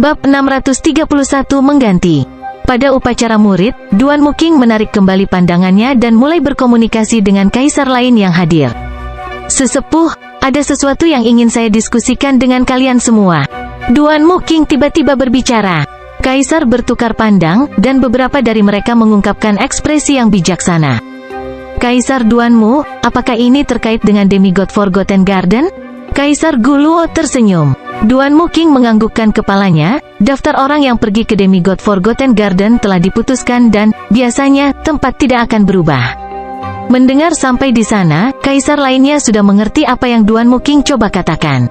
Bab 631 mengganti. Pada upacara murid, Duan Muking menarik kembali pandangannya dan mulai berkomunikasi dengan kaisar lain yang hadir. Sesepuh, ada sesuatu yang ingin saya diskusikan dengan kalian semua. Duan Muking tiba-tiba berbicara. Kaisar bertukar pandang, dan beberapa dari mereka mengungkapkan ekspresi yang bijaksana. Kaisar Duanmu, apakah ini terkait dengan demigod Forgotten Garden? Kaisar Guluo tersenyum. Duan Muking menganggukkan kepalanya. Daftar orang yang pergi ke demigod Forgotten Garden telah diputuskan dan, biasanya, tempat tidak akan berubah. Mendengar sampai di sana, kaisar lainnya sudah mengerti apa yang Duan Muking coba katakan.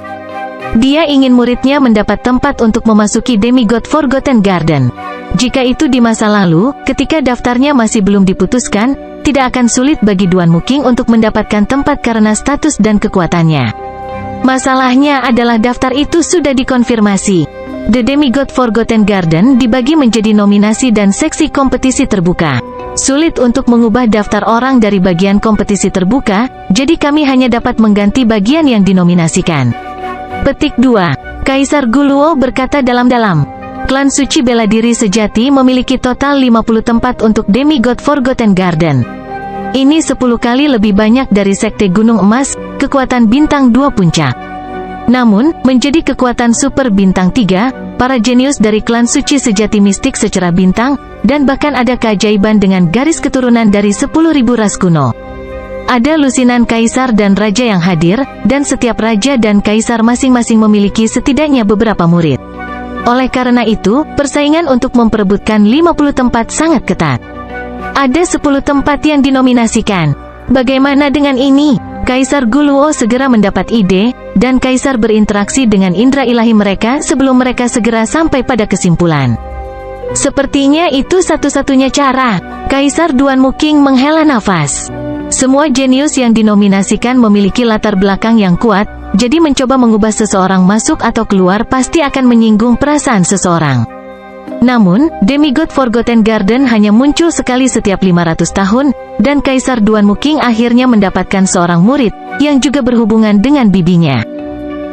Dia ingin muridnya mendapat tempat untuk memasuki demigod Forgotten Garden. Jika itu di masa lalu, ketika daftarnya masih belum diputuskan, tidak akan sulit bagi Duan Muking untuk mendapatkan tempat karena status dan kekuatannya. Masalahnya adalah daftar itu sudah dikonfirmasi. The Demigod Forgotten Garden dibagi menjadi nominasi dan seksi kompetisi terbuka. Sulit untuk mengubah daftar orang dari bagian kompetisi terbuka, jadi kami hanya dapat mengganti bagian yang dinominasikan. Petik 2. Kaisar Guluo berkata dalam-dalam. Klan suci bela diri sejati memiliki total 50 tempat untuk Demigod Forgotten Garden. Ini 10 kali lebih banyak dari Sekte Gunung Emas, kekuatan bintang 2 puncak. Namun, menjadi kekuatan super bintang 3, para jenius dari klan suci sejati mistik secara bintang, dan bahkan ada keajaiban dengan garis keturunan dari 10.000 ras kuno. Ada lusinan kaisar dan raja yang hadir, dan setiap raja dan kaisar masing-masing memiliki setidaknya beberapa murid. Oleh karena itu, persaingan untuk memperebutkan 50 tempat sangat ketat. Ada 10 tempat yang dinominasikan. Bagaimana dengan ini? Kaisar Guluo segera mendapat ide, dan kaisar berinteraksi dengan indera ilahi mereka sebelum mereka segera sampai pada kesimpulan. Sepertinya itu satu-satunya cara. Kaisar Duan Muking menghela nafas. Semua jenius yang dinominasikan memiliki latar belakang yang kuat, jadi mencoba mengubah seseorang masuk atau keluar pasti akan menyinggung perasaan seseorang. Namun, Demigod Forgotten Garden hanya muncul sekali setiap 500 tahun, dan Kaisar Duan Muking akhirnya mendapatkan seorang murid, yang juga berhubungan dengan bibinya.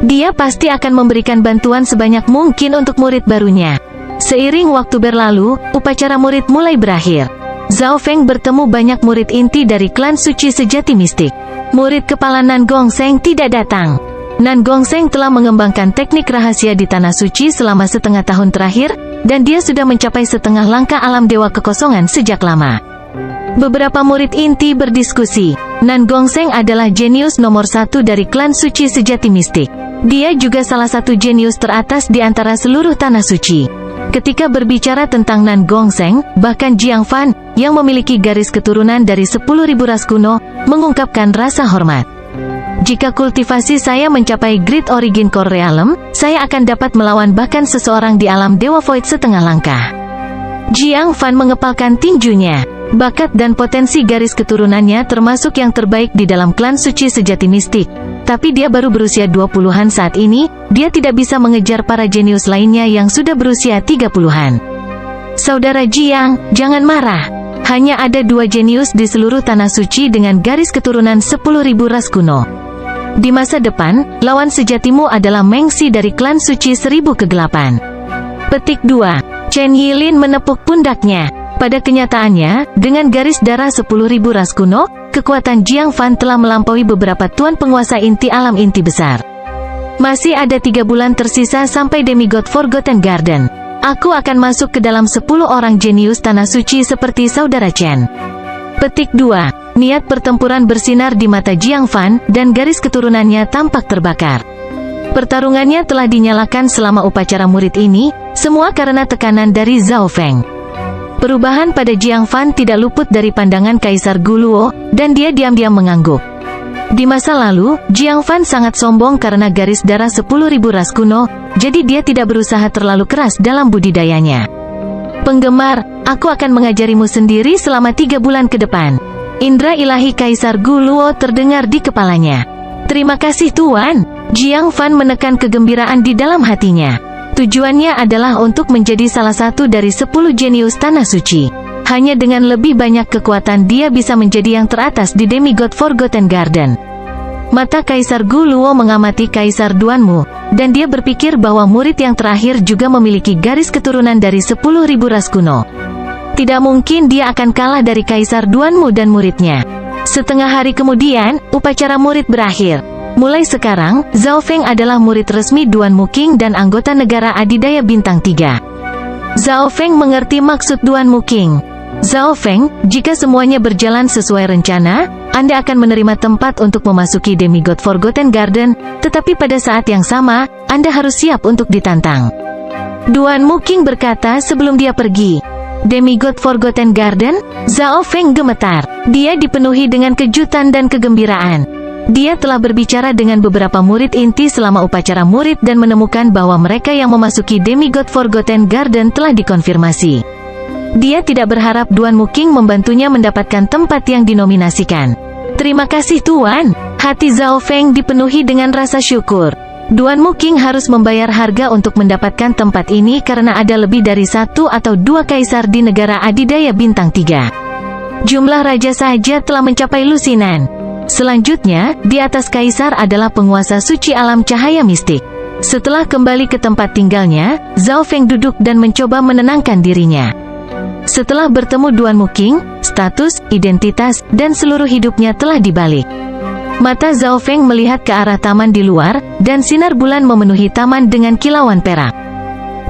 Dia pasti akan memberikan bantuan sebanyak mungkin untuk murid barunya. Seiring waktu berlalu, upacara murid mulai berakhir. Zhao Feng bertemu banyak murid inti dari klan suci sejati mistik. Murid kepala Nan Gongseng tidak datang. Nan Gongseng telah mengembangkan teknik rahasia di Tanah Suci selama setengah tahun terakhir, dan dia sudah mencapai setengah langkah alam dewa kekosongan sejak lama. Beberapa murid inti berdiskusi. Nan Gongseng adalah jenius nomor 1 dari klan suci sejati mistik. Dia juga salah satu jenius teratas di antara seluruh Tanah Suci. Ketika berbicara tentang Nan Gongseng, bahkan Jiang Fan, yang memiliki garis keturunan dari 10.000 ras kuno, mengungkapkan rasa hormat. Jika kultivasi saya mencapai Great Origin Core Realm, saya akan dapat melawan bahkan seseorang di alam Dewa Void setengah langkah. Jiang Fan mengepalkan tinjunya. Bakat dan potensi garis keturunannya termasuk yang terbaik di dalam klan suci sejati mistik. Tapi dia baru berusia 20-an saat ini, dia tidak bisa mengejar para jenius lainnya yang sudah berusia 30-an. Saudara Jiang, jangan marah. Hanya ada 2 jenius di seluruh Tanah Suci dengan garis keturunan 10.000 ras kuno. Di masa depan, lawan sejatimu adalah Meng Xi dari klan suci 1000 kegelapan. Petik 2. Chen Yilin menepuk pundaknya. Pada kenyataannya, dengan garis darah 10.000 ras kuno, kekuatan Jiang Fan telah melampaui beberapa tuan penguasa inti alam inti besar. Masih ada 3 bulan tersisa sampai Demigod Forgotten Garden. Aku akan masuk ke dalam 10 orang jenius Tanah Suci seperti saudara Chen. Petik 2. Niat pertempuran bersinar di mata Jiang Fan, dan garis keturunannya tampak terbakar. Pertarungannya telah dinyalakan selama upacara murid ini, semua karena tekanan dari Zhao Feng. Perubahan pada Jiang Fan tidak luput dari pandangan Kaisar Guluo, dan dia diam-diam mengangguk. Di masa lalu, Jiang Fan sangat sombong karena garis darah 10.000 ras kuno, jadi dia tidak berusaha terlalu keras dalam budidayanya. Penggemar, aku akan mengajarimu sendiri selama 3 bulan ke depan. Indra ilahi Kaisar Guluo terdengar di kepalanya. Terima kasih Tuan. Jiang Fan menekan kegembiraan di dalam hatinya. Tujuannya adalah untuk menjadi salah satu dari 10 jenius Tanah Suci. Hanya dengan lebih banyak kekuatan dia bisa menjadi yang teratas di Demigod Forgotten Garden. Mata Kaisar Gu Luo mengamati Kaisar Duanmu, dan dia berpikir bahwa murid yang terakhir juga memiliki garis keturunan dari 10.000 ras kuno. Tidak mungkin dia akan kalah dari Kaisar Duanmu dan muridnya. Setengah hari kemudian, upacara murid berakhir. Mulai sekarang, Zhao Feng adalah murid resmi Duanmu King dan anggota negara adidaya bintang 3. Zhao Feng mengerti maksud Duanmu King. Zhao Feng, jika semuanya berjalan sesuai rencana, Anda akan menerima tempat untuk memasuki Demigod Forgotten Garden, tetapi pada saat yang sama, Anda harus siap untuk ditantang. Duanmu King berkata sebelum dia pergi. Demigod Forgotten Garden? Zhao Feng gemetar. Dia dipenuhi dengan kejutan dan kegembiraan. Dia telah berbicara dengan beberapa murid inti selama upacara murid dan menemukan bahwa mereka yang memasuki Demigod Forgotten Garden telah dikonfirmasi. Dia tidak berharap Duanmu King membantunya mendapatkan tempat yang dinominasikan. Terima kasih Tuan. Hati Zhao Feng dipenuhi dengan rasa syukur. Duanmu King harus membayar harga untuk mendapatkan tempat ini karena ada lebih dari 1 atau 2 kaisar di negara adidaya bintang 3. Jumlah raja saja telah mencapai lusinan. Selanjutnya, di atas kaisar adalah penguasa suci alam cahaya mistik. Setelah kembali ke tempat tinggalnya, Zhao Feng duduk dan mencoba menenangkan dirinya. Setelah bertemu Duanmu King, status, identitas, dan seluruh hidupnya telah dibalik. Mata Zhao Feng melihat ke arah taman di luar, dan sinar bulan memenuhi taman dengan kilauan perak.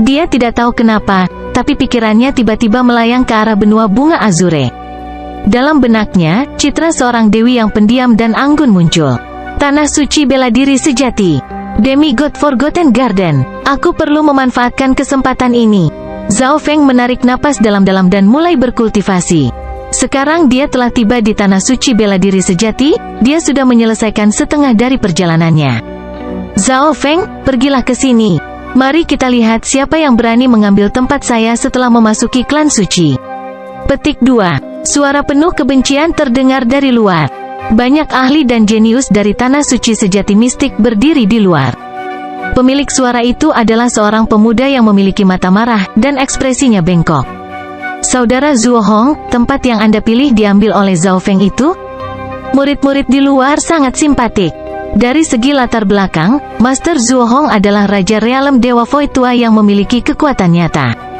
Dia tidak tahu kenapa, tapi pikirannya tiba-tiba melayang ke arah benua bunga azure. Dalam benaknya, citra seorang dewi yang pendiam dan anggun muncul. Tanah suci bela diri sejati. Demigod Forgotten Garden. Aku perlu memanfaatkan kesempatan ini. Zhao Feng menarik napas dalam-dalam dan mulai berkultivasi. Sekarang dia telah tiba di tanah suci bela diri sejati, dia sudah menyelesaikan setengah dari perjalanannya. Zhao Feng, pergilah ke sini. Mari kita lihat siapa yang berani mengambil tempat saya setelah memasuki klan suci. Petik 2. Suara penuh kebencian terdengar dari luar. Banyak ahli dan jenius dari tanah suci sejati mistik berdiri di luar. Pemilik suara itu adalah seorang pemuda yang memiliki mata marah dan ekspresinya bengkok. Saudara Zhuo Hong, tempat yang Anda pilih diambil oleh Zhao Feng itu? Murid-murid di luar sangat simpatik. Dari segi latar belakang, Master Zhuo Hong adalah Raja Realem Dewa Void tua yang memiliki kekuatan nyata.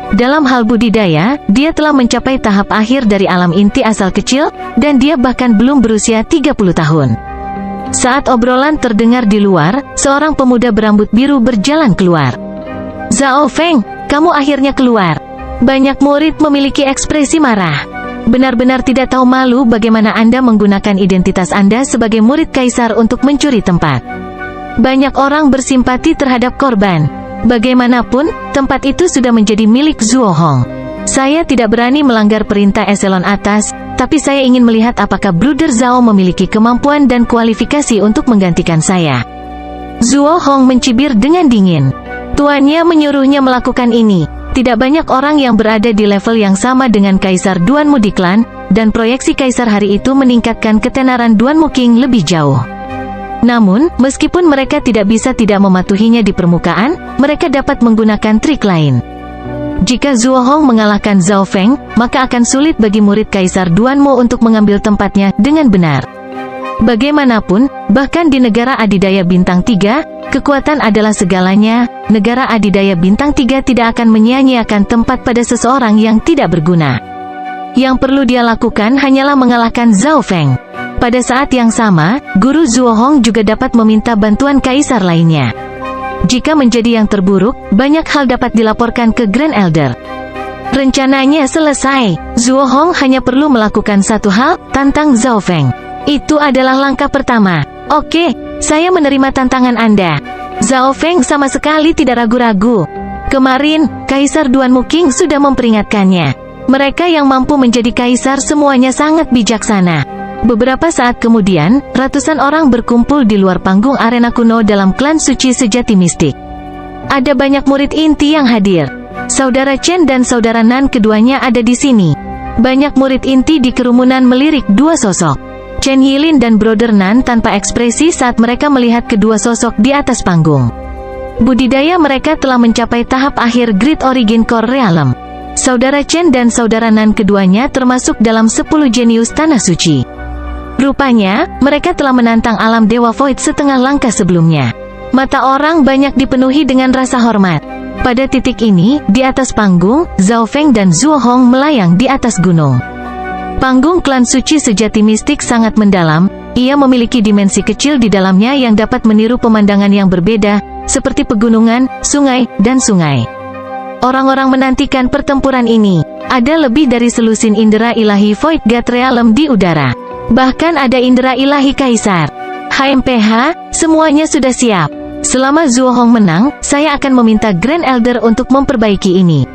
Dalam hal budidaya, dia telah mencapai tahap akhir dari alam inti asal kecil, dan dia bahkan belum berusia 30 tahun. Saat obrolan terdengar di luar, seorang pemuda berambut biru berjalan keluar. Zhao Feng, kamu akhirnya keluar. Banyak murid memiliki ekspresi marah. Benar-benar tidak tahu malu bagaimana Anda menggunakan identitas Anda sebagai murid kaisar untuk mencuri tempat. Banyak orang bersimpati terhadap korban. Bagaimanapun, tempat itu sudah menjadi milik Zhuo Hong. Saya tidak berani melanggar perintah eselon atas, tapi saya ingin melihat apakah Bruder Zhao memiliki kemampuan dan kualifikasi untuk menggantikan saya. Zhuo Hong mencibir dengan dingin. Tuannya menyuruhnya melakukan ini. Tidak banyak orang yang berada di level yang sama dengan Kaisar Duanmu di klan, dan proyeksi Kaisar hari itu meningkatkan ketenaran Duanmu King lebih jauh. Namun, meskipun mereka tidak bisa tidak mematuhinya di permukaan, mereka dapat menggunakan trik lain. Jika Zhuo Hong mengalahkan Zhao Feng, maka akan sulit bagi murid Kaisar Duanmu untuk mengambil tempatnya dengan benar. Bagaimanapun, bahkan di negara adidaya bintang 3, kekuatan adalah segalanya. Negara adidaya bintang 3 tidak akan menyia-nyiakan tempat pada seseorang yang tidak berguna. Yang perlu dia lakukan hanyalah mengalahkan Zhao Feng. Pada saat yang sama, Guru Zhuo Hong juga dapat meminta bantuan kaisar lainnya. Jika menjadi yang terburuk, banyak hal dapat dilaporkan ke Grand Elder. Rencananya selesai. Zhuo Hong hanya perlu melakukan satu hal, tantang Zhao Feng. Itu adalah langkah pertama. Oke, saya menerima tantangan Anda. Zhao Feng sama sekali tidak ragu-ragu. Kemarin, Kaisar Duanmu King sudah memperingatkannya. Mereka yang mampu menjadi kaisar semuanya sangat bijaksana. Beberapa saat kemudian, ratusan orang berkumpul di luar panggung arena kuno dalam klan suci sejati mistik. Ada banyak murid inti yang hadir. Saudara Chen dan Saudara Nan keduanya ada di sini. Banyak murid inti di kerumunan melirik dua sosok. Chen Yilin dan Brother Nan tanpa ekspresi saat mereka melihat kedua sosok di atas panggung. Budidaya mereka telah mencapai tahap akhir Great Origin Core Realm. Saudara Chen dan Saudara Nan keduanya termasuk dalam 10 jenius Tanah Suci. Rupanya, mereka telah menantang alam Dewa Void setengah langkah sebelumnya. Mata orang banyak dipenuhi dengan rasa hormat. Pada titik ini, di atas panggung, Zhao Feng dan Zhuo Hong melayang di atas gunung. Panggung klan suci sejati mistik sangat mendalam. Ia memiliki dimensi kecil di dalamnya yang dapat meniru pemandangan yang berbeda, seperti pegunungan, sungai, dan sungai. Orang-orang menantikan pertempuran ini. Ada lebih dari selusin indera ilahi Void God Realm di udara. Bahkan ada indera ilahi Kaisar. HMPH, semuanya sudah siap. Selama Zhuo Hong menang, saya akan meminta Grand Elder untuk memperbaiki ini.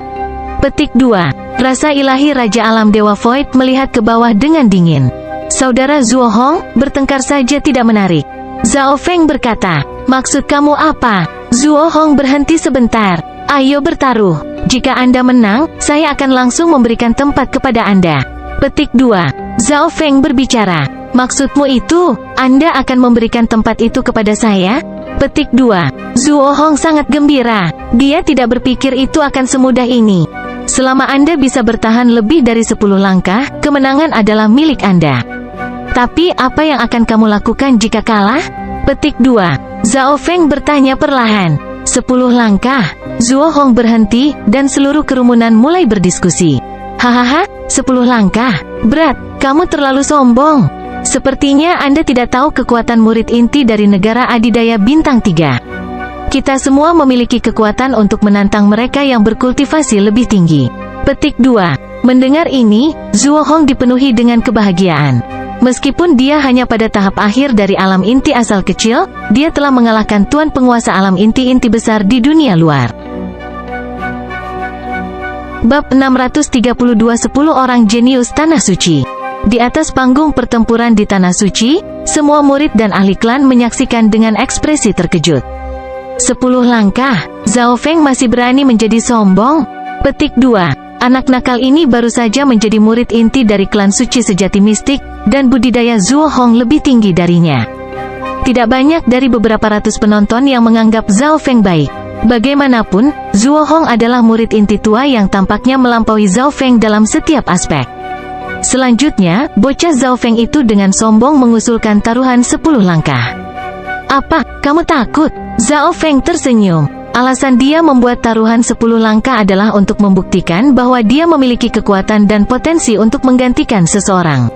Petik 2. Rasa ilahi Raja Alam Dewa Void melihat ke bawah dengan dingin. Saudara Zhuo Hong, bertengkar saja tidak menarik. Zhao Feng berkata, maksud kamu apa? Zhuo Hong berhenti sebentar. Ayo bertaruh. Jika Anda menang, saya akan langsung memberikan tempat kepada Anda. Petik 2. Zhao Feng berbicara. Maksudmu itu, Anda akan memberikan tempat itu kepada saya? Petik 2. Zhuo Hong sangat gembira. Dia tidak berpikir itu akan semudah ini. Selama Anda bisa bertahan lebih dari 10 langkah, kemenangan adalah milik Anda. Tapi apa yang akan kamu lakukan jika kalah? Petik 2. Zhao Feng bertanya perlahan. 10 langkah. Zhuo Hong berhenti, dan seluruh kerumunan mulai berdiskusi. Hahaha, 10 langkah. Berat, kamu terlalu sombong. Sepertinya Anda tidak tahu kekuatan murid inti dari negara adidaya bintang 3. Kita semua memiliki kekuatan untuk menantang mereka yang berkultivasi lebih tinggi. Petik 2. Mendengar ini, Zhuo Hong dipenuhi dengan kebahagiaan. Meskipun dia hanya pada tahap akhir dari alam inti asal kecil, dia telah mengalahkan tuan penguasa alam inti-inti besar di dunia luar. Bab 632 10 orang jenius Tanah Suci. Di atas panggung pertempuran di Tanah Suci, semua murid dan ahli klan menyaksikan dengan ekspresi terkejut. 10 langkah, Zhao Feng masih berani menjadi sombong? Petik 2. Anak nakal ini baru saja menjadi murid inti dari klan suci sejati mistik, dan budidaya Zhuo Hong lebih tinggi darinya. Tidak banyak dari beberapa ratus penonton yang menganggap Zhao Feng baik. Bagaimanapun, Zhuo Hong adalah murid inti tua yang tampaknya melampaui Zhao Feng dalam setiap aspek. Selanjutnya, bocah Zhao Feng itu dengan sombong mengusulkan taruhan 10 langkah. Apa, kamu takut? Zhao Feng tersenyum. Alasan dia membuat taruhan 10 langkah adalah untuk membuktikan bahwa dia memiliki kekuatan dan potensi untuk menggantikan seseorang.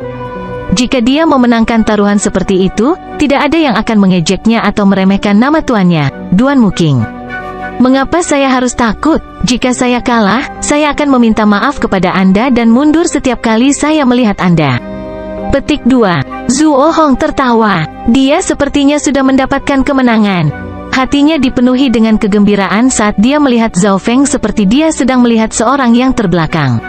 Jika dia memenangkan taruhan seperti itu, tidak ada yang akan mengejeknya atau meremehkan nama tuannya, Duan Muking. Mengapa saya harus takut? Jika saya kalah, saya akan meminta maaf kepada Anda dan mundur setiap kali saya melihat Anda. Petik 2. Zhuo Hong tertawa. Dia sepertinya sudah mendapatkan kemenangan. Hatinya dipenuhi dengan kegembiraan saat dia melihat Zhao Feng seperti dia sedang melihat seorang yang terbelakang.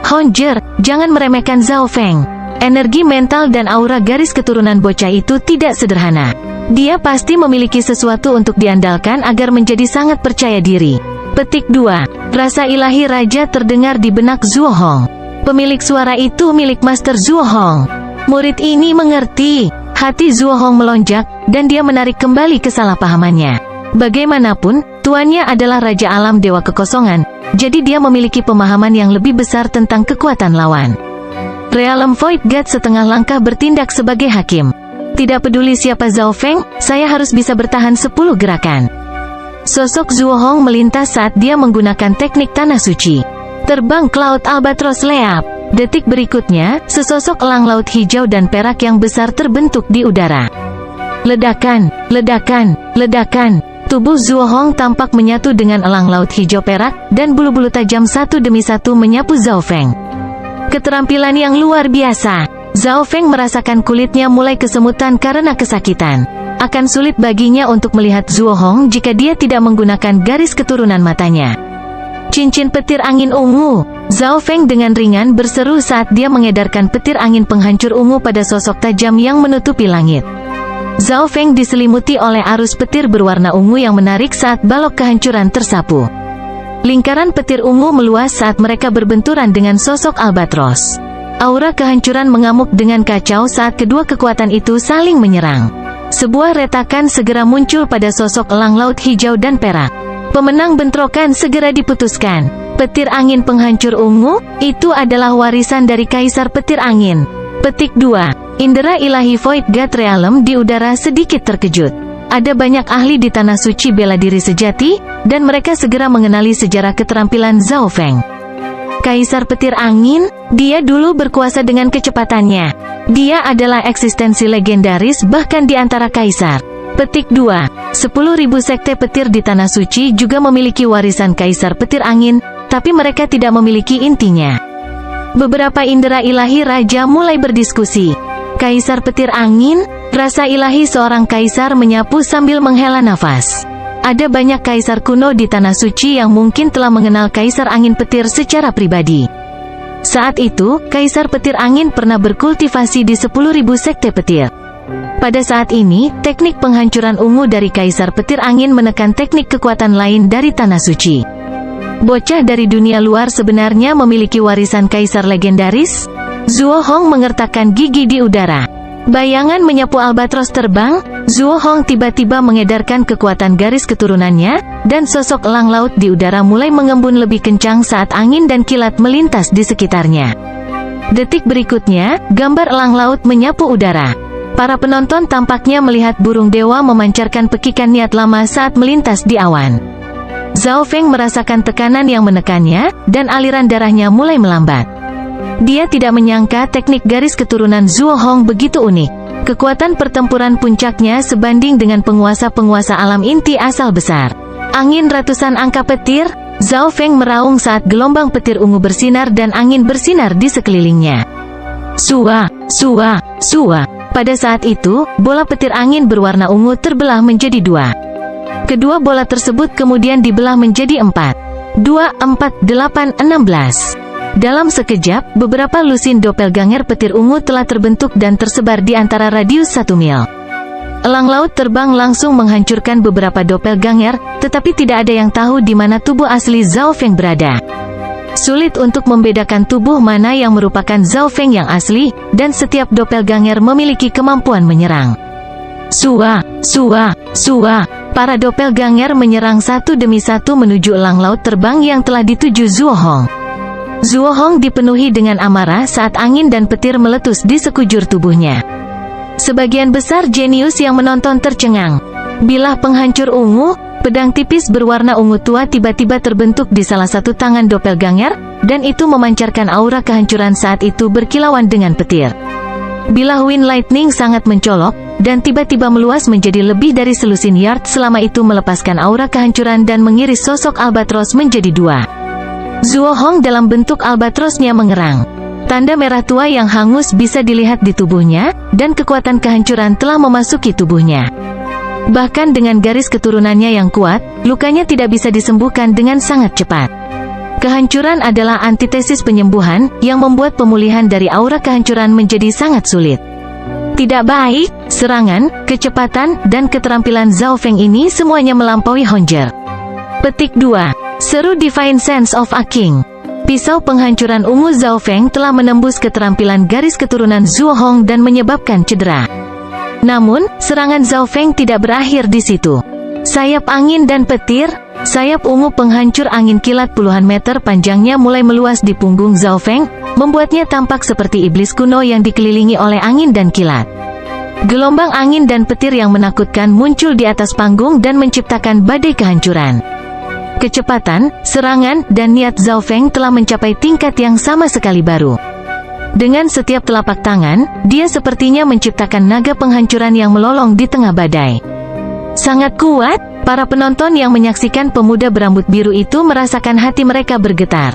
Honjer, jangan meremehkan Zhao Feng. Energi mental dan aura garis keturunan bocah itu tidak sederhana. Dia pasti memiliki sesuatu untuk diandalkan agar menjadi sangat percaya diri. Petik 2. Rasa ilahi raja terdengar di benak Zhuo Hong. Pemilik suara itu milik Master Zhuo Hong. Murid ini mengerti. Hati Zhuo Hong melonjak, dan dia menarik kembali kesalahpahamannya. Bagaimanapun, tuannya adalah Raja Alam Dewa Kekosongan, jadi dia memiliki pemahaman yang lebih besar tentang kekuatan lawan. Realm Void God setengah langkah bertindak sebagai hakim. Tidak peduli siapa Zhao Feng, saya harus bisa bertahan 10 gerakan. Sosok Zhuo Hong melintas saat dia menggunakan teknik Tanah Suci. Terbang Cloud Albatros Leap. Detik berikutnya, sesosok elang laut hijau dan perak yang besar terbentuk di udara. Ledakan, ledakan, ledakan. Tubuh Zhuo Hong tampak menyatu dengan elang laut hijau perak, dan bulu-bulu tajam satu demi satu menyapu Zhao Feng. Keterampilan yang luar biasa. Zhao Feng merasakan kulitnya mulai kesemutan karena kesakitan. Akan sulit baginya untuk melihat Zhuo Hong jika dia tidak menggunakan garis keturunan matanya. Cincin petir angin ungu. Zhao Feng dengan ringan berseru saat dia mengedarkan petir angin penghancur ungu pada sosok tajam yang menutupi langit. Zhao Feng diselimuti oleh arus petir berwarna ungu yang menarik saat balok kehancuran tersapu. Lingkaran petir ungu meluas saat mereka berbenturan dengan sosok Albatros. Aura kehancuran mengamuk dengan kacau saat kedua kekuatan itu saling menyerang. Sebuah retakan segera muncul pada sosok elang laut hijau dan perak. Pemenang bentrokan segera diputuskan. Petir angin penghancur ungu, itu adalah warisan dari Kaisar Petir Angin. Petik 2. Indera ilahi Void God Realm di udara sedikit terkejut. Ada banyak ahli di Tanah Suci bela diri sejati, dan mereka segera mengenali sejarah keterampilan Zhao Feng. Kaisar petir angin, dia dulu berkuasa dengan kecepatannya. Dia adalah eksistensi legendaris bahkan di antara kaisar. Petik 2. 10.000 sekte petir di Tanah Suci juga memiliki warisan kaisar petir angin, tapi mereka tidak memiliki intinya. Beberapa indera ilahi raja mulai berdiskusi. Kaisar petir angin, rasa ilahi seorang kaisar menyapu sambil menghela nafas. Ada banyak kaisar kuno di Tanah Suci yang mungkin telah mengenal kaisar angin petir secara pribadi. Saat itu, kaisar petir angin pernah berkultivasi di 10.000 sekte petir. Pada saat ini, teknik penghancuran ungu dari kaisar petir angin menekan teknik kekuatan lain dari Tanah Suci. Bocah dari dunia luar sebenarnya memiliki warisan kaisar legendaris? Zhuo Hong mengertakkan gigi di udara. Bayangan menyapu albatros terbang. Zhuo Hong tiba-tiba mengedarkan kekuatan garis keturunannya, dan sosok elang laut di udara mulai mengembun lebih kencang saat angin dan kilat melintas di sekitarnya. Detik berikutnya, gambar elang laut menyapu udara. Para penonton tampaknya melihat burung dewa memancarkan pekikan niat lama saat melintas di awan. Zhao Feng merasakan tekanan yang menekannya, dan aliran darahnya mulai melambat. Dia tidak menyangka teknik garis keturunan Zhuo Hong begitu unik. Kekuatan pertempuran puncaknya sebanding dengan penguasa-penguasa alam inti asal besar. Angin ratusan angka petir, Zhao Feng meraung saat gelombang petir ungu bersinar dan angin bersinar di sekelilingnya. Sua, sua, sua. Pada saat itu, bola petir angin berwarna ungu terbelah menjadi dua. Kedua bola tersebut kemudian dibelah menjadi 4, 2, 4, 8, 16. Dalam sekejap, beberapa lusin doppelganger petir ungu telah terbentuk dan tersebar di antara radius 1 mil. Elang laut terbang langsung menghancurkan beberapa doppelganger, tetapi tidak ada yang tahu di mana tubuh asli Zhao Feng berada. Sulit untuk membedakan tubuh mana yang merupakan Zhao Feng yang asli, dan setiap doppelganger memiliki kemampuan menyerang. Sua, sua, sua. Para doppelganger menyerang satu demi satu menuju elang laut terbang yang telah dituju Zhuo Hong. Zhuo Hong dipenuhi dengan amarah saat angin dan petir meletus di sekujur tubuhnya. Sebagian besar jenius yang menonton tercengang. Bilah penghancur ungu, pedang tipis berwarna ungu tua tiba-tiba terbentuk di salah satu tangan doppelganger, dan itu memancarkan aura kehancuran saat itu berkilauan dengan petir. Bilah Wind Lightning sangat mencolok, dan tiba-tiba meluas menjadi lebih dari selusin yard selama itu melepaskan aura kehancuran dan mengiris sosok albatros menjadi dua. Zhuo Hong dalam bentuk albatrosnya mengerang. Tanda merah tua yang hangus bisa dilihat di tubuhnya, dan kekuatan kehancuran telah memasuki tubuhnya. Bahkan dengan garis keturunannya yang kuat, lukanya tidak bisa disembuhkan dengan sangat cepat. Kehancuran adalah antitesis penyembuhan, yang membuat pemulihan dari aura kehancuran menjadi sangat sulit. Tidak baik, serangan, kecepatan, dan keterampilan Zhao Feng ini semuanya melampaui Hongzhi. Petik 2. Seru Divine Sense of a King. Pisau penghancuran ungu Zhao Feng telah menembus keterampilan garis keturunan Zhuo Hong dan menyebabkan cedera. Namun, serangan Zhao Feng tidak berakhir di situ. Sayap angin dan petir, sayap ungu penghancur angin kilat puluhan meter panjangnya mulai meluas di punggung Zhao Feng, membuatnya tampak seperti iblis kuno yang dikelilingi oleh angin dan kilat. Gelombang angin dan petir yang menakutkan muncul di atas panggung dan menciptakan badai kehancuran. Kecepatan, serangan, dan niat Zhao Feng telah mencapai tingkat yang sama sekali baru. Dengan setiap telapak tangan, dia sepertinya menciptakan naga penghancuran yang melolong di tengah badai. Sangat kuat, para penonton yang menyaksikan pemuda berambut biru itu merasakan hati mereka bergetar.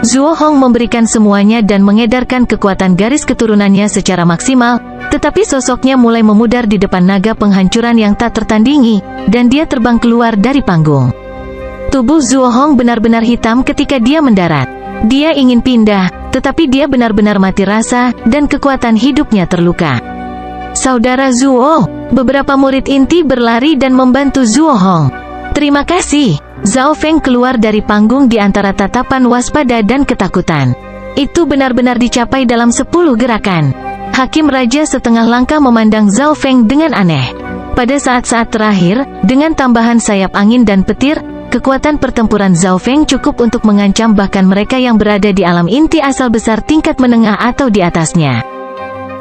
Zhuo Hong memberikan semuanya dan mengedarkan kekuatan garis keturunannya secara maksimal, tetapi sosoknya mulai memudar di depan naga penghancuran yang tak tertandingi, dan dia terbang keluar dari panggung. Tubuh Zhuo Hong benar-benar hitam ketika dia mendarat. Dia ingin pindah, tetapi dia benar-benar mati rasa, dan kekuatan hidupnya terluka. Saudara Zhuo, beberapa murid inti berlari dan membantu Zhuo Hong. Terima kasih. Zhao Feng keluar dari panggung di antara tatapan waspada dan ketakutan. Itu benar-benar dicapai dalam 10 gerakan. Hakim Raja setengah langkah memandang Zhao Feng dengan aneh. Pada saat-saat terakhir, dengan tambahan sayap angin dan petir, kekuatan pertempuran Zhao Feng cukup untuk mengancam bahkan mereka yang berada di alam inti asal besar tingkat menengah atau di atasnya.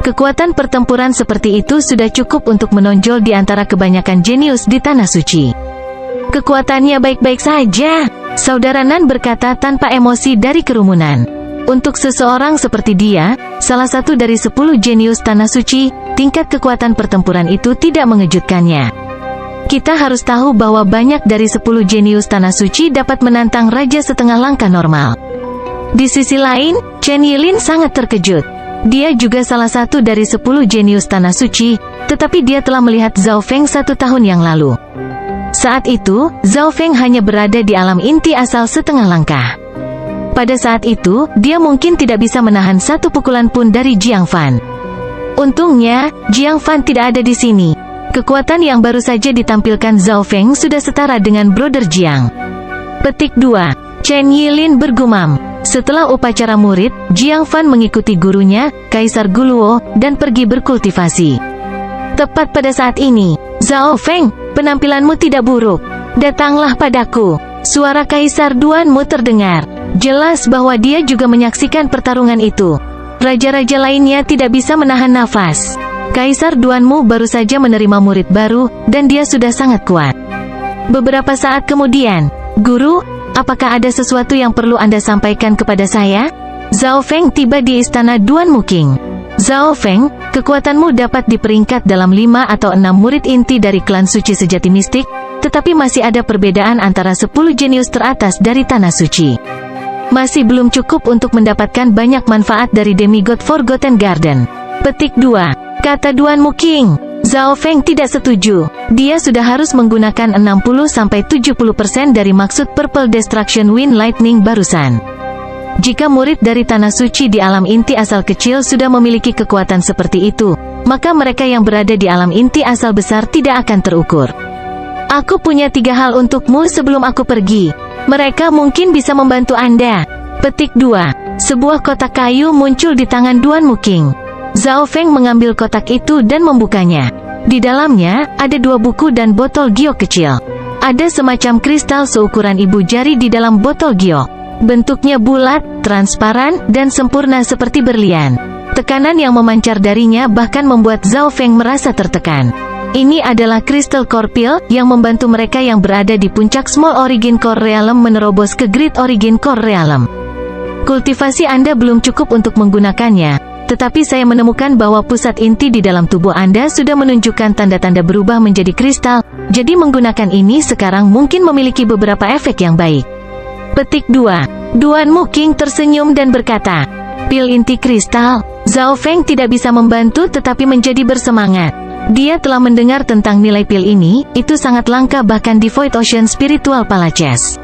Kekuatan pertempuran seperti itu sudah cukup untuk menonjol di antara kebanyakan jenius di Tanah Suci. Kekuatannya baik-baik saja, Saudara Nan berkata tanpa emosi dari kerumunan. Untuk seseorang seperti dia, salah satu dari 10 jenius Tanah Suci, tingkat kekuatan pertempuran itu tidak mengejutkannya. Kita harus tahu bahwa banyak dari 10 jenius Tanah Suci dapat menantang raja setengah langkah normal. Di sisi lain, Chen Yilin sangat terkejut. Dia juga salah satu dari 10 jenius Tanah Suci, tetapi dia telah melihat Zhao Feng 1 tahun yang lalu. Saat itu, Zhao Feng hanya berada di alam inti asal setengah langkah. Pada saat itu, dia mungkin tidak bisa menahan satu pukulan pun dari Jiang Fan. Untungnya, Jiang Fan tidak ada di sini. Kekuatan yang baru saja ditampilkan Zhao Feng sudah setara dengan Brother Jiang. Petik 2. Chen Yilin bergumam. Setelah upacara murid, Jiang Fan mengikuti gurunya, Kaisar Guluo, dan pergi berkultivasi. Tepat pada saat ini, Zhao Feng, penampilanmu tidak buruk. Datanglah padaku. Suara Kaisar Duanmu terdengar. Jelas bahwa dia juga menyaksikan pertarungan itu. Raja-raja lainnya tidak bisa menahan nafas. Kaisar Duanmu baru saja menerima murid baru, dan dia sudah sangat kuat. Beberapa saat kemudian, Guru, apakah ada sesuatu yang perlu Anda sampaikan kepada saya? Zhao Feng tiba di istana Duanmu King. Zhao Feng, kekuatanmu dapat diperingkat dalam 5 atau 6 murid inti dari klan suci sejati mistik, tetapi masih ada perbedaan antara 10 jenius teratas dari Tanah Suci. Masih belum cukup untuk mendapatkan banyak manfaat dari Demigod Forgotten Garden. Petik 2. Kata Duanmu King. Zhao Feng tidak setuju. Dia sudah harus menggunakan 60-70% dari maksud Purple Destruction Wind Lightning barusan. Jika murid dari Tanah Suci di alam inti asal kecil sudah memiliki kekuatan seperti itu, maka mereka yang berada di alam inti asal besar tidak akan terukur. Aku punya 3 hal untukmu sebelum aku pergi. Mereka mungkin bisa membantu Anda. Petik 2. Sebuah kotak kayu muncul di tangan Duanmu King. Zhao Feng mengambil kotak itu dan membukanya. Di dalamnya, ada 2 buku dan botol giok kecil. Ada semacam kristal seukuran ibu jari di dalam botol giok. Bentuknya bulat, transparan, dan sempurna seperti berlian. Tekanan yang memancar darinya bahkan membuat Zhao Feng merasa tertekan. Ini adalah Crystal Core Pill yang membantu mereka yang berada di puncak Small Origin Core Realm menerobos ke Great Origin Core Realm. Kultivasi Anda belum cukup untuk menggunakannya, tetapi saya menemukan bahwa pusat inti di dalam tubuh Anda sudah menunjukkan tanda-tanda berubah menjadi kristal, jadi menggunakan ini sekarang mungkin memiliki beberapa efek yang baik. Petik 2. Duanmu King tersenyum dan berkata, pil inti kristal. Zhao Feng tidak bisa membantu tetapi menjadi bersemangat. Dia telah mendengar tentang nilai pil ini, itu sangat langka bahkan di Void Ocean Spiritual Palaces.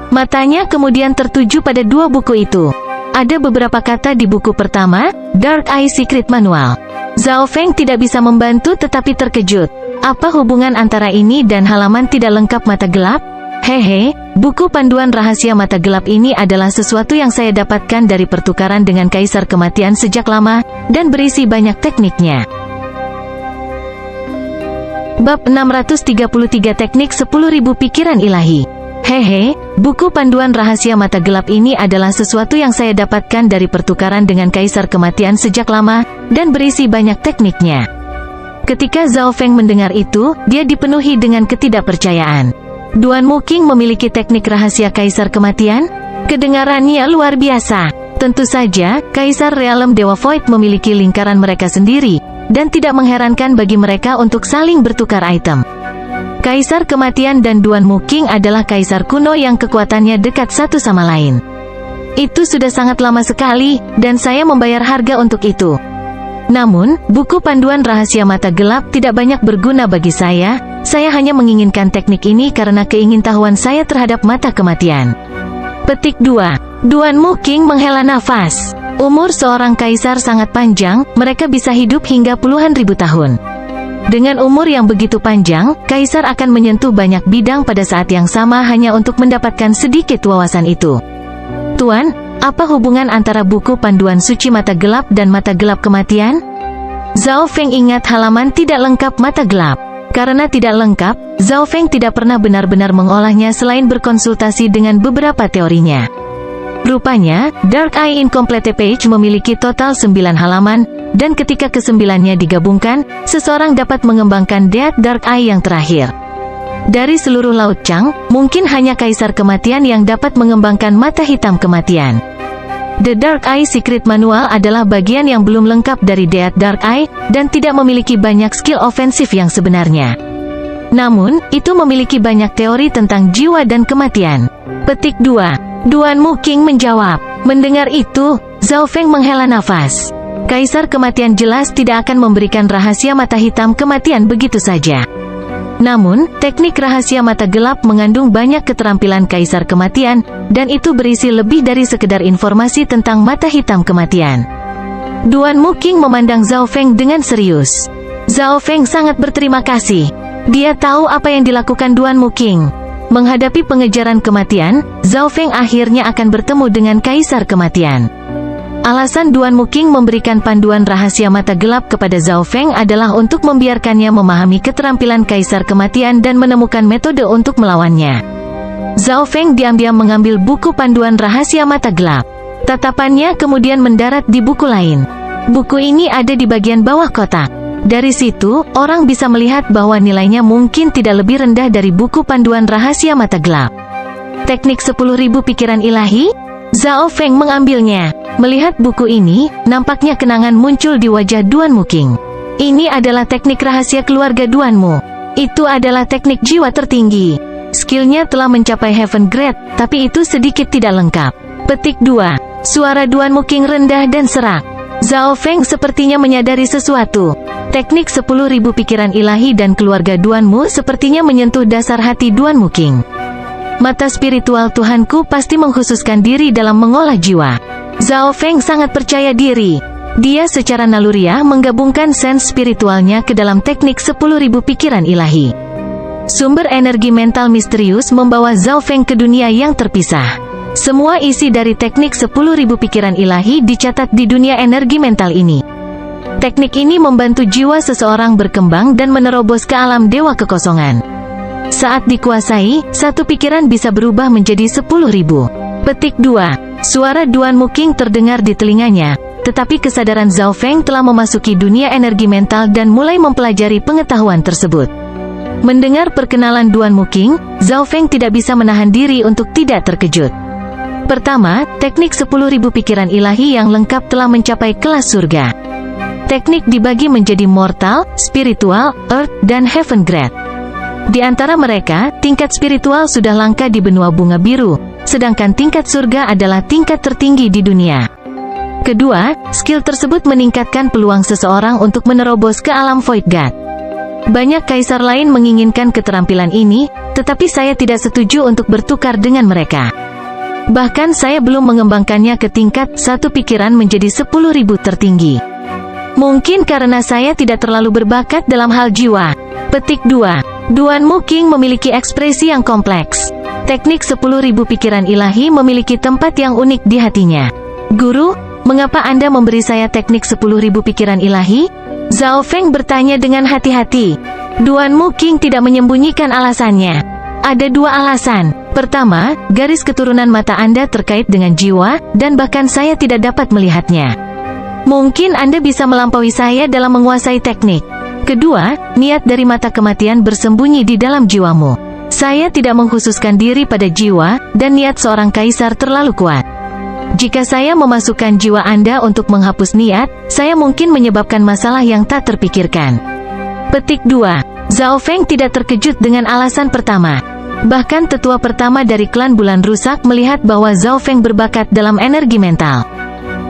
Matanya kemudian tertuju pada 2 buku itu. Ada beberapa kata di buku pertama, Dark Eye Secret Manual. Zhao Feng tidak bisa membantu tetapi terkejut. Apa hubungan antara ini dan halaman tidak lengkap mata gelap? Hehe, buku panduan rahasia mata gelap ini adalah sesuatu yang saya dapatkan dari pertukaran dengan Kaisar Kematian sejak lama, dan berisi banyak tekniknya. Bab 633 Teknik 10.000 Pikiran Ilahi. Hehe, buku panduan rahasia mata gelap ini adalah sesuatu yang saya dapatkan dari pertukaran dengan Kaisar Kematian sejak lama, dan berisi banyak tekniknya. Ketika Zhao Feng mendengar itu, dia dipenuhi dengan ketidakpercayaan. Duanmu King memiliki teknik rahasia Kaisar Kematian? Kedengarannya luar biasa. Tentu saja, Kaisar Realm Dewa Void memiliki lingkaran mereka sendiri, dan tidak mengherankan bagi mereka untuk saling bertukar item. Kaisar Kematian dan Duanmu King adalah kaisar kuno yang kekuatannya dekat satu sama lain. Itu sudah sangat lama sekali, dan saya membayar harga untuk itu. Namun, buku panduan rahasia mata gelap tidak banyak berguna bagi saya hanya menginginkan teknik ini karena keingintahuan saya terhadap mata kematian. Petik 2. Duanmu King menghela nafas. Umur seorang kaisar sangat panjang, mereka bisa hidup hingga puluhan ribu tahun. Dengan umur yang begitu panjang, kaisar akan menyentuh banyak bidang pada saat yang sama hanya untuk mendapatkan sedikit wawasan itu. Tuan, apa hubungan antara buku panduan suci mata gelap dan mata gelap kematian? Zhao Feng ingat halaman tidak lengkap mata gelap. Karena tidak lengkap, Zhao Feng tidak pernah benar-benar mengolahnya selain berkonsultasi dengan beberapa teorinya. Rupanya, Dark Eye Incomplete Page memiliki total 9 halaman, dan ketika ke-9-nya digabungkan, seseorang dapat mengembangkan Death Dark Eye yang terakhir. Dari seluruh Laut Chang, mungkin hanya Kaisar Kematian yang dapat mengembangkan mata hitam kematian. The Dark Eye Secret Manual adalah bagian yang belum lengkap dari Death Dark Eye, dan tidak memiliki banyak skill ofensif yang sebenarnya. Namun, itu memiliki banyak teori tentang jiwa dan kematian. Petik 2. Duan Muking menjawab. Mendengar itu, Zhao Feng menghela nafas. Kaisar Kematian jelas tidak akan memberikan rahasia mata hitam kematian begitu saja. Namun, teknik rahasia mata gelap mengandung banyak keterampilan Kaisar Kematian, dan itu berisi lebih dari sekedar informasi tentang mata hitam kematian. Duan Muking memandang Zhao Feng dengan serius. Zhao Feng sangat berterima kasih. Dia tahu apa yang dilakukan Duan Muking. Menghadapi pengejaran kematian, Zhao Feng akhirnya akan bertemu dengan Kaisar Kematian. Alasan Duan Muking memberikan panduan rahasia mata gelap kepada Zhao Feng adalah untuk membiarkannya memahami keterampilan Kaisar Kematian dan menemukan metode untuk melawannya. Zhao Feng diam-diam mengambil buku panduan rahasia mata gelap. Tatapannya kemudian mendarat di buku lain. Buku ini ada di bagian bawah kotak. Dari situ, orang bisa melihat bahwa nilainya mungkin tidak lebih rendah dari buku panduan rahasia mata gelap. Teknik 10.000 pikiran ilahi? Zhao Feng mengambilnya. Melihat buku ini, nampaknya kenangan muncul di wajah Duan Muking. Ini adalah teknik rahasia keluarga Duanmu. Itu adalah teknik jiwa tertinggi. Skillnya telah mencapai Heaven Grade, tapi itu sedikit tidak lengkap. Petik 2. Suara Duan Muking rendah dan serak. Zhao Feng sepertinya menyadari sesuatu. Teknik 10.000 pikiran ilahi dan keluarga Duanmu sepertinya menyentuh dasar hati Duan Muking. Mata spiritual Tuhanku pasti mengkhususkan diri dalam mengolah jiwa. Zhao Feng sangat percaya diri. Dia secara naluriah menggabungkan sense spiritualnya ke dalam teknik 10.000 pikiran ilahi. Sumber energi mental misterius membawa Zhao Feng ke dunia yang terpisah. Semua isi dari teknik 10.000 pikiran ilahi dicatat di dunia energi mental ini. Teknik ini membantu jiwa seseorang berkembang dan menerobos ke alam dewa kekosongan. Saat dikuasai, satu pikiran bisa berubah menjadi 10.000. Petik 2. Suara Duan Muking terdengar di telinganya, tetapi kesadaran Zhao Feng telah memasuki dunia energi mental dan mulai mempelajari pengetahuan tersebut. Mendengar perkenalan Duan Muking, Zhao Feng tidak bisa menahan diri untuk tidak terkejut. Pertama, teknik 10.000 pikiran ilahi yang lengkap telah mencapai kelas surga. Teknik dibagi menjadi mortal, spiritual, earth, dan heaven grade. Di antara mereka, tingkat spiritual sudah langka di benua bunga biru, sedangkan tingkat surga adalah tingkat tertinggi di dunia. Kedua, skill tersebut meningkatkan peluang seseorang untuk menerobos ke alam Void God. Banyak kaisar lain menginginkan keterampilan ini, tetapi saya tidak setuju untuk bertukar dengan mereka. Bahkan saya belum mengembangkannya ke tingkat satu pikiran menjadi 10.000 tertinggi. Mungkin karena saya tidak terlalu berbakat dalam hal jiwa. Petik 2. Duan Muking memiliki ekspresi yang kompleks. Teknik 10.000 pikiran ilahi memiliki tempat yang unik di hatinya. Guru, mengapa Anda memberi saya teknik 10.000 pikiran ilahi? Zhao Feng bertanya dengan hati-hati. Duan Muking tidak menyembunyikan alasannya. Ada dua alasan. Pertama, garis keturunan mata Anda terkait dengan jiwa, dan bahkan saya tidak dapat melihatnya. Mungkin Anda bisa melampaui saya dalam menguasai teknik. Kedua, niat dari mata kematian bersembunyi di dalam jiwamu. Saya tidak mengkhususkan diri pada jiwa, dan niat seorang kaisar terlalu kuat. Jika saya memasukkan jiwa Anda untuk menghapus niat, saya mungkin menyebabkan masalah yang tak terpikirkan. Petik 2. Zhao Feng tidak terkejut dengan alasan pertama. Bahkan tetua pertama dari klan Bulan Rusak melihat bahwa Zhao Feng berbakat dalam energi mental.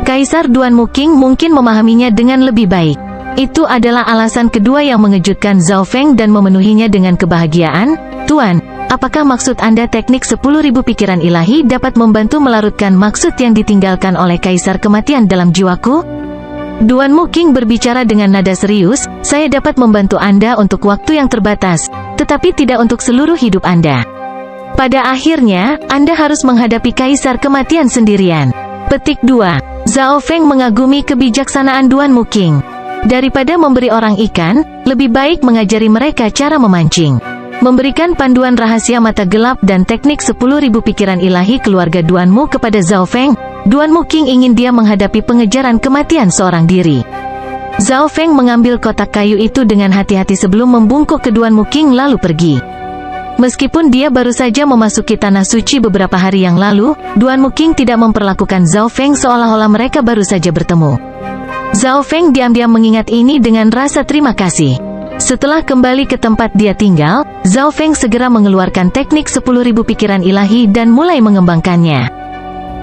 Kaisar Duan Muking mungkin memahaminya dengan lebih baik. Itu adalah alasan kedua yang mengejutkan Zhao Feng dan memenuhinya dengan kebahagiaan. Tuan, apakah maksud Anda teknik 10.000 pikiran ilahi dapat membantu melarutkan maksud yang ditinggalkan oleh Kaisar Kematian dalam jiwaku? Duan Muking berbicara dengan nada serius, saya dapat membantu Anda untuk waktu yang terbatas, tetapi tidak untuk seluruh hidup Anda. Pada akhirnya, Anda harus menghadapi Kaisar Kematian sendirian. Petik 2. Zhao Feng mengagumi kebijaksanaan Duan Muking. Daripada memberi orang ikan, lebih baik mengajari mereka cara memancing. Memberikan panduan rahasia mata gelap dan teknik 10.000 pikiran ilahi keluarga Duanmu kepada Zhao Feng, Duanmu King ingin dia menghadapi pengejaran kematian seorang diri. Zhao Feng mengambil kotak kayu itu dengan hati-hati sebelum membungkuk ke Duanmu King lalu pergi. Meskipun dia baru saja memasuki tanah suci beberapa hari yang lalu, Duanmu King tidak memperlakukan Zhao Feng seolah-olah mereka baru saja bertemu. Zhao Feng diam-diam mengingat ini dengan rasa terima kasih. Setelah kembali ke tempat dia tinggal, Zhao Feng segera mengeluarkan teknik 10.000 pikiran ilahi dan mulai mengembangkannya.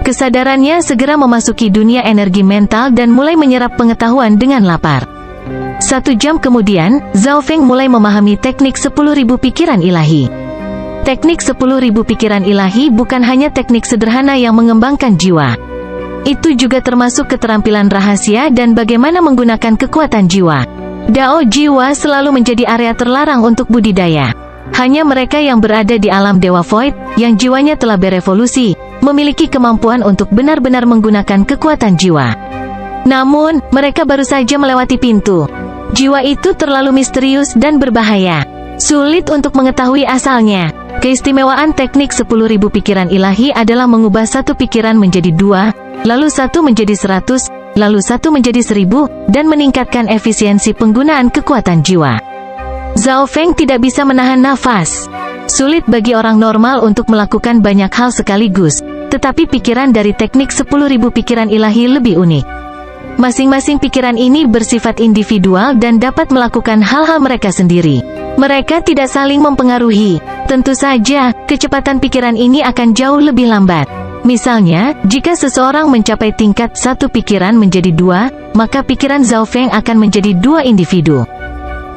Kesadarannya segera memasuki dunia energi mental dan mulai menyerap pengetahuan dengan lapar. 1 jam kemudian, Zhao Feng mulai memahami teknik 10.000 pikiran ilahi. Teknik 10.000 pikiran ilahi bukan hanya teknik sederhana yang mengembangkan jiwa. Itu juga termasuk keterampilan rahasia dan bagaimana menggunakan kekuatan jiwa. Dao jiwa selalu menjadi area terlarang untuk budidaya. Hanya mereka yang berada di alam Dewa Void, yang jiwanya telah berevolusi, memiliki kemampuan untuk benar-benar menggunakan kekuatan jiwa. Namun, mereka baru saja melewati pintu. Jiwa itu terlalu misterius dan berbahaya. Sulit untuk mengetahui asalnya. Keistimewaan teknik 10.000 pikiran ilahi adalah mengubah satu pikiran menjadi 2, lalu 1 menjadi 100, lalu 1 menjadi 1000, dan meningkatkan efisiensi penggunaan kekuatan jiwa. Zhao Feng tidak bisa menahan nafas. Sulit bagi orang normal untuk melakukan banyak hal sekaligus, tetapi pikiran dari teknik 10.000 pikiran ilahi lebih unik. Masing-masing pikiran ini bersifat individual dan dapat melakukan hal-hal mereka sendiri. Mereka tidak saling mempengaruhi. Tentu saja, kecepatan pikiran ini akan jauh lebih lambat. Misalnya, jika seseorang mencapai tingkat 1 pikiran menjadi 2, maka pikiran Zhao Feng akan menjadi 2 individu.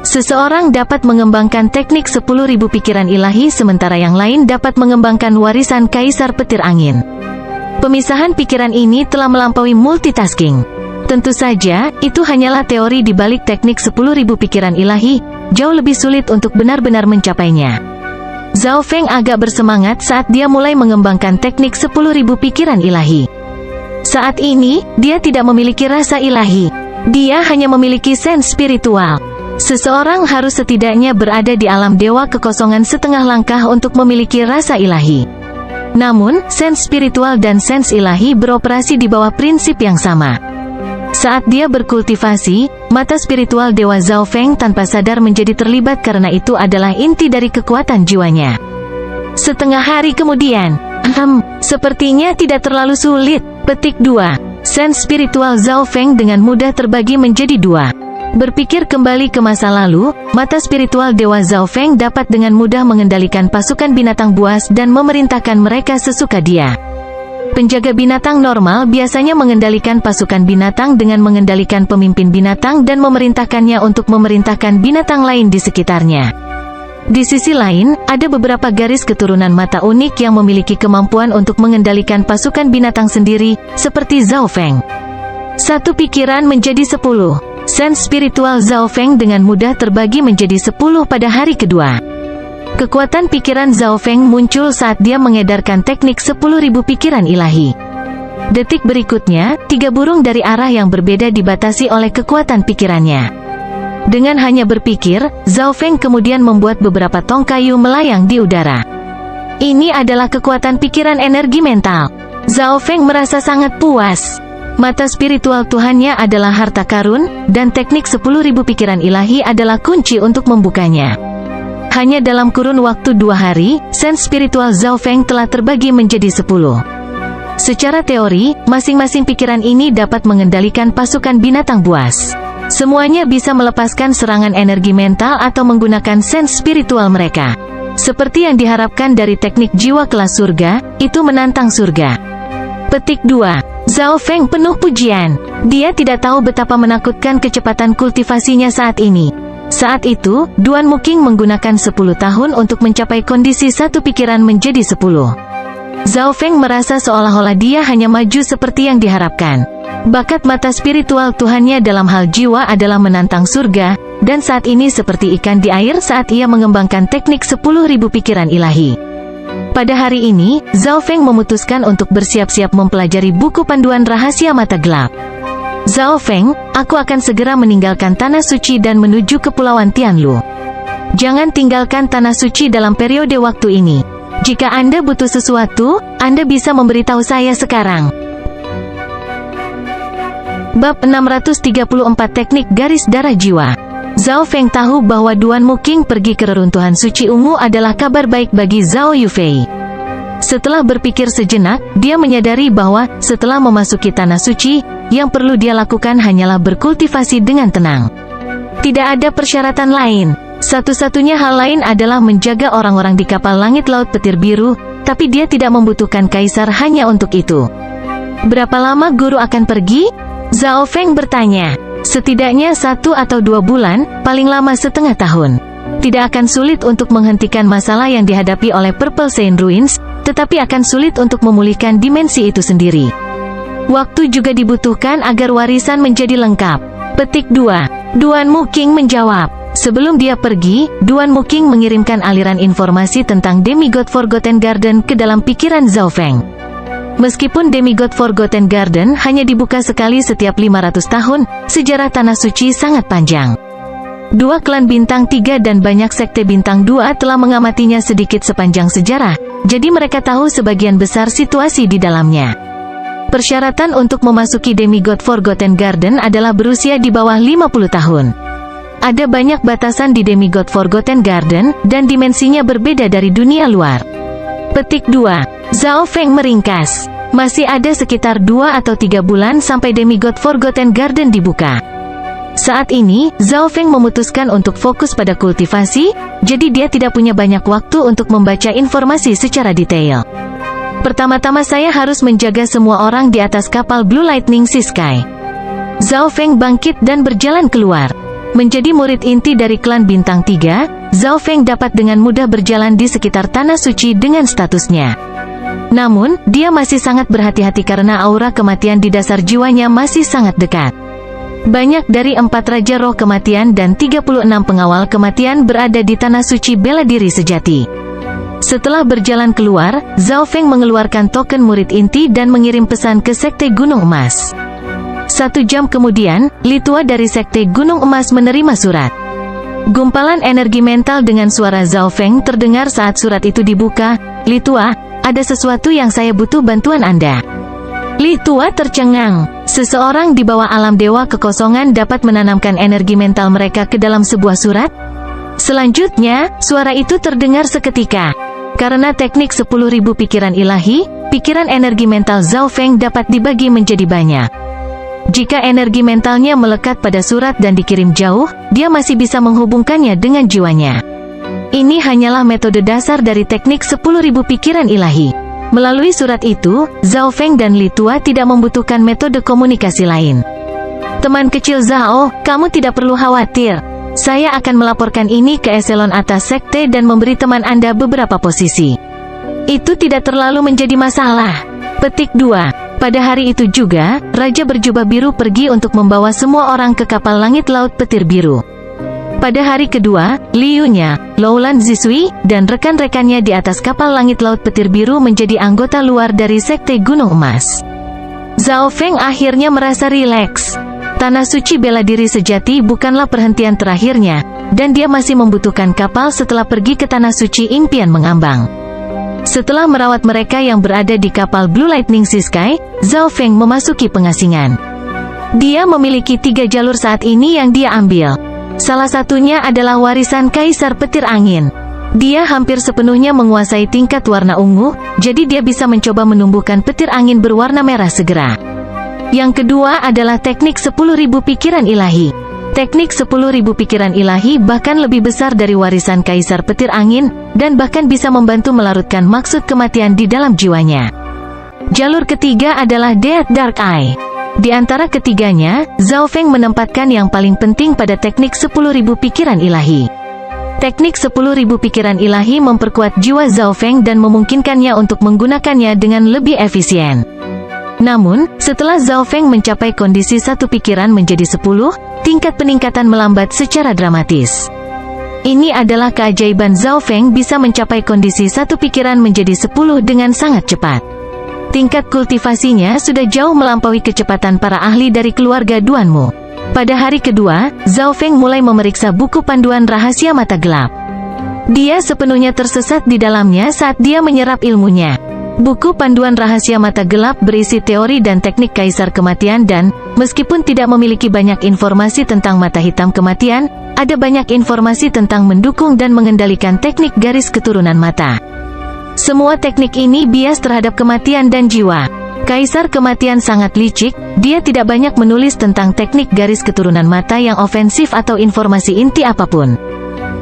Seseorang dapat mengembangkan teknik 10.000 pikiran ilahi sementara yang lain dapat mengembangkan warisan Kaisar Petir Angin. Pemisahan pikiran ini telah melampaui multitasking. Tentu saja, itu hanyalah teori di balik teknik 10.000 pikiran ilahi, jauh lebih sulit untuk benar-benar mencapainya. Zhao Feng agak bersemangat saat dia mulai mengembangkan teknik 10.000 pikiran ilahi. Saat ini, dia tidak memiliki rasa ilahi. Dia hanya memiliki sense spiritual. Seseorang harus setidaknya berada di alam dewa kekosongan setengah langkah untuk memiliki rasa ilahi. Namun, sense spiritual dan sense ilahi beroperasi di bawah prinsip yang sama. Saat dia berkultivasi, mata spiritual Dewa Zhao Feng tanpa sadar menjadi terlibat karena itu adalah inti dari kekuatan jiwanya. Setengah hari kemudian, sepertinya tidak terlalu sulit. Petik 2. Sense spiritual Zhao Feng dengan mudah terbagi menjadi 2. Berpikir kembali ke masa lalu, mata spiritual Dewa Zhao Feng dapat dengan mudah mengendalikan pasukan binatang buas dan memerintahkan mereka sesuka dia. Penjaga binatang normal biasanya mengendalikan pasukan binatang dengan mengendalikan pemimpin binatang dan memerintahkannya untuk memerintahkan binatang lain di sekitarnya. Di sisi lain, ada beberapa garis keturunan mata unik yang memiliki kemampuan untuk mengendalikan pasukan binatang sendiri, seperti Zhao Feng. 1 pikiran menjadi 10. Sense spiritual Zhao Feng dengan mudah terbagi menjadi 10 pada hari kedua. Kekuatan pikiran Zhao Feng muncul saat dia mengedarkan teknik 10.000 pikiran ilahi. Detik berikutnya, 3 burung dari arah yang berbeda dibatasi oleh kekuatan pikirannya. Dengan hanya berpikir, Zhao Feng kemudian membuat beberapa tong kayu melayang di udara. Ini adalah kekuatan pikiran energi mental. Zhao Feng merasa sangat puas. Mata spiritual Tuhannya adalah harta karun, dan teknik 10.000 pikiran ilahi adalah kunci untuk membukanya. Hanya dalam kurun waktu 2 hari, sense spiritual Zhao Feng telah terbagi menjadi 10. Secara teori, masing-masing pikiran ini dapat mengendalikan pasukan binatang buas. Semuanya bisa melepaskan serangan energi mental atau menggunakan sense spiritual mereka. Seperti yang diharapkan dari teknik jiwa kelas surga, itu menantang surga. Petik 2. Zhao Feng penuh pujian. Dia tidak tahu betapa menakutkan kecepatan kultivasinya saat ini. Saat itu, Duanmu King menggunakan 10 tahun untuk mencapai kondisi 1 pikiran menjadi 10. Zhao Feng merasa seolah-olah dia hanya maju seperti yang diharapkan. Bakat mata spiritual Tuhannya dalam hal jiwa adalah menantang surga, dan saat ini seperti ikan di air saat ia mengembangkan teknik 10.000 pikiran ilahi. Pada hari ini, Zhao Feng memutuskan untuk bersiap-siap mempelajari buku panduan rahasia mata gelap. Zhao Feng, aku akan segera meninggalkan tanah suci dan menuju Kepulauan Tianlu. Jangan tinggalkan tanah suci dalam periode waktu ini. Jika Anda butuh sesuatu, Anda bisa memberitahu saya sekarang. Bab 634 Teknik Garis Darah Jiwa. Zhao Feng tahu bahwa Duan Muqing pergi ke reruntuhan suci ungu adalah kabar baik bagi Zhao Yufei. Setelah berpikir sejenak, dia menyadari bahwa setelah memasuki tanah suci, yang perlu dia lakukan hanyalah berkultivasi dengan tenang. Tidak ada persyaratan lain. Satu-satunya hal lain adalah menjaga orang-orang di kapal langit laut petir biru, tapi dia tidak membutuhkan kaisar hanya untuk itu. Berapa lama guru akan pergi? Zhao Feng bertanya. Setidaknya 1 atau 2 bulan, paling lama setengah tahun. Tidak akan sulit untuk menghentikan masalah yang dihadapi oleh Purple Saint Ruins, tetapi akan sulit untuk memulihkan dimensi itu sendiri. Waktu juga dibutuhkan agar warisan menjadi lengkap. Petik 2. Duan Muqing menjawab. Sebelum dia pergi, Duan Muqing mengirimkan aliran informasi tentang Demigod Forgotten Garden ke dalam pikiran Zhao Feng. Meskipun Demigod Forgotten Garden hanya dibuka sekali setiap 500 tahun, sejarah Tanah Suci sangat panjang. 2 klan bintang 3 dan banyak sekte bintang 2 telah mengamatinya sedikit sepanjang sejarah, jadi mereka tahu sebagian besar situasi di dalamnya. Persyaratan untuk memasuki Demigod Forgotten Garden adalah berusia di bawah 50 tahun. Ada banyak batasan di Demigod Forgotten Garden, dan dimensinya berbeda dari dunia luar. Petik 2. Zhao Feng meringkas. Masih ada sekitar 2 atau 3 bulan sampai Demigod Forgotten Garden dibuka. Saat ini, Zhao Feng memutuskan untuk fokus pada kultivasi, jadi dia tidak punya banyak waktu untuk membaca informasi secara detail. Pertama-tama saya harus menjaga semua orang di atas kapal Blue Lightning Sea Sky. Zhao Feng bangkit dan berjalan keluar. Menjadi murid inti dari klan bintang 3, Zhao Feng dapat dengan mudah berjalan di sekitar tanah suci dengan statusnya. Namun, dia masih sangat berhati-hati karena aura kematian di dasar jiwanya masih sangat dekat. Banyak dari 4 Raja Roh Kematian dan 36 pengawal kematian berada di tanah suci bela diri sejati. Setelah berjalan keluar, Zhao Feng mengeluarkan token murid inti dan mengirim pesan ke Sekte Gunung Emas. 1 jam kemudian, Litua dari Sekte Gunung Emas menerima surat. Gumpalan energi mental dengan suara Zhao Feng terdengar saat surat itu dibuka. Litua, ada sesuatu yang saya butuh bantuan Anda. Litua tercengang. Seseorang di bawah alam dewa kekosongan dapat menanamkan energi mental mereka ke dalam sebuah surat? Selanjutnya, suara itu terdengar seketika. Karena teknik 10.000 pikiran ilahi, pikiran energi mental Zhao Feng dapat dibagi menjadi banyak. Jika energi mentalnya melekat pada surat dan dikirim jauh, dia masih bisa menghubungkannya dengan jiwanya. Ini hanyalah metode dasar dari teknik 10.000 pikiran ilahi. Melalui surat itu, Zhao Feng dan Litua tidak membutuhkan metode komunikasi lain. Teman kecil Zhao, kamu tidak perlu khawatir. Saya akan melaporkan ini ke eselon atas sekte dan memberi teman Anda beberapa posisi. Itu tidak terlalu menjadi masalah. Petik 2. Pada hari itu juga, Raja berjubah biru pergi untuk membawa semua orang ke kapal langit laut petir biru. Pada hari kedua, Liu-nya, Loulan Zisui, dan rekan-rekannya di atas kapal langit laut petir biru menjadi anggota luar dari Sekte Gunung Emas. Zhao Feng akhirnya merasa rileks. Tanah suci bela diri sejati bukanlah perhentian terakhirnya, dan dia masih membutuhkan kapal setelah pergi ke tanah suci impian mengambang. Setelah merawat mereka yang berada di kapal Blue Lightning Sea Sky, Zhao Feng memasuki pengasingan. Dia memiliki 3 jalur saat ini yang dia ambil. Salah satunya adalah warisan Kaisar Petir Angin. Dia hampir sepenuhnya menguasai tingkat warna ungu, jadi dia bisa mencoba menumbuhkan petir angin berwarna merah segera. Yang kedua adalah teknik 10.000 pikiran ilahi. Teknik 10.000 pikiran ilahi bahkan lebih besar dari warisan Kaisar Petir Angin, dan bahkan bisa membantu melarutkan maksud kematian di dalam jiwanya. Jalur ketiga adalah Death Dark Eye. Di antara ketiganya, Zhao Feng menempatkan yang paling penting pada teknik 10.000 pikiran ilahi. Teknik 10.000 pikiran ilahi memperkuat jiwa Zhao Feng dan memungkinkannya untuk menggunakannya dengan lebih efisien. Namun, setelah Zhao Feng mencapai kondisi 1 pikiran menjadi 10, tingkat peningkatan melambat secara dramatis. Ini adalah keajaiban Zhao Feng bisa mencapai kondisi 1 pikiran menjadi 10 dengan sangat cepat. Tingkat kultivasinya sudah jauh melampaui kecepatan para ahli dari keluarga Duanmu. Pada hari kedua, Zhao Feng mulai memeriksa buku panduan rahasia mata gelap. Dia sepenuhnya tersesat di dalamnya saat dia menyerap ilmunya. Buku panduan rahasia mata gelap berisi teori dan teknik kaisar kematian dan, meskipun tidak memiliki banyak informasi tentang mata hitam kematian, ada banyak informasi tentang mendukung dan mengendalikan teknik garis keturunan mata. Semua teknik ini bias terhadap kematian dan jiwa. Kaisar kematian sangat licik, dia tidak banyak menulis tentang teknik garis keturunan mata yang ofensif atau informasi inti apapun.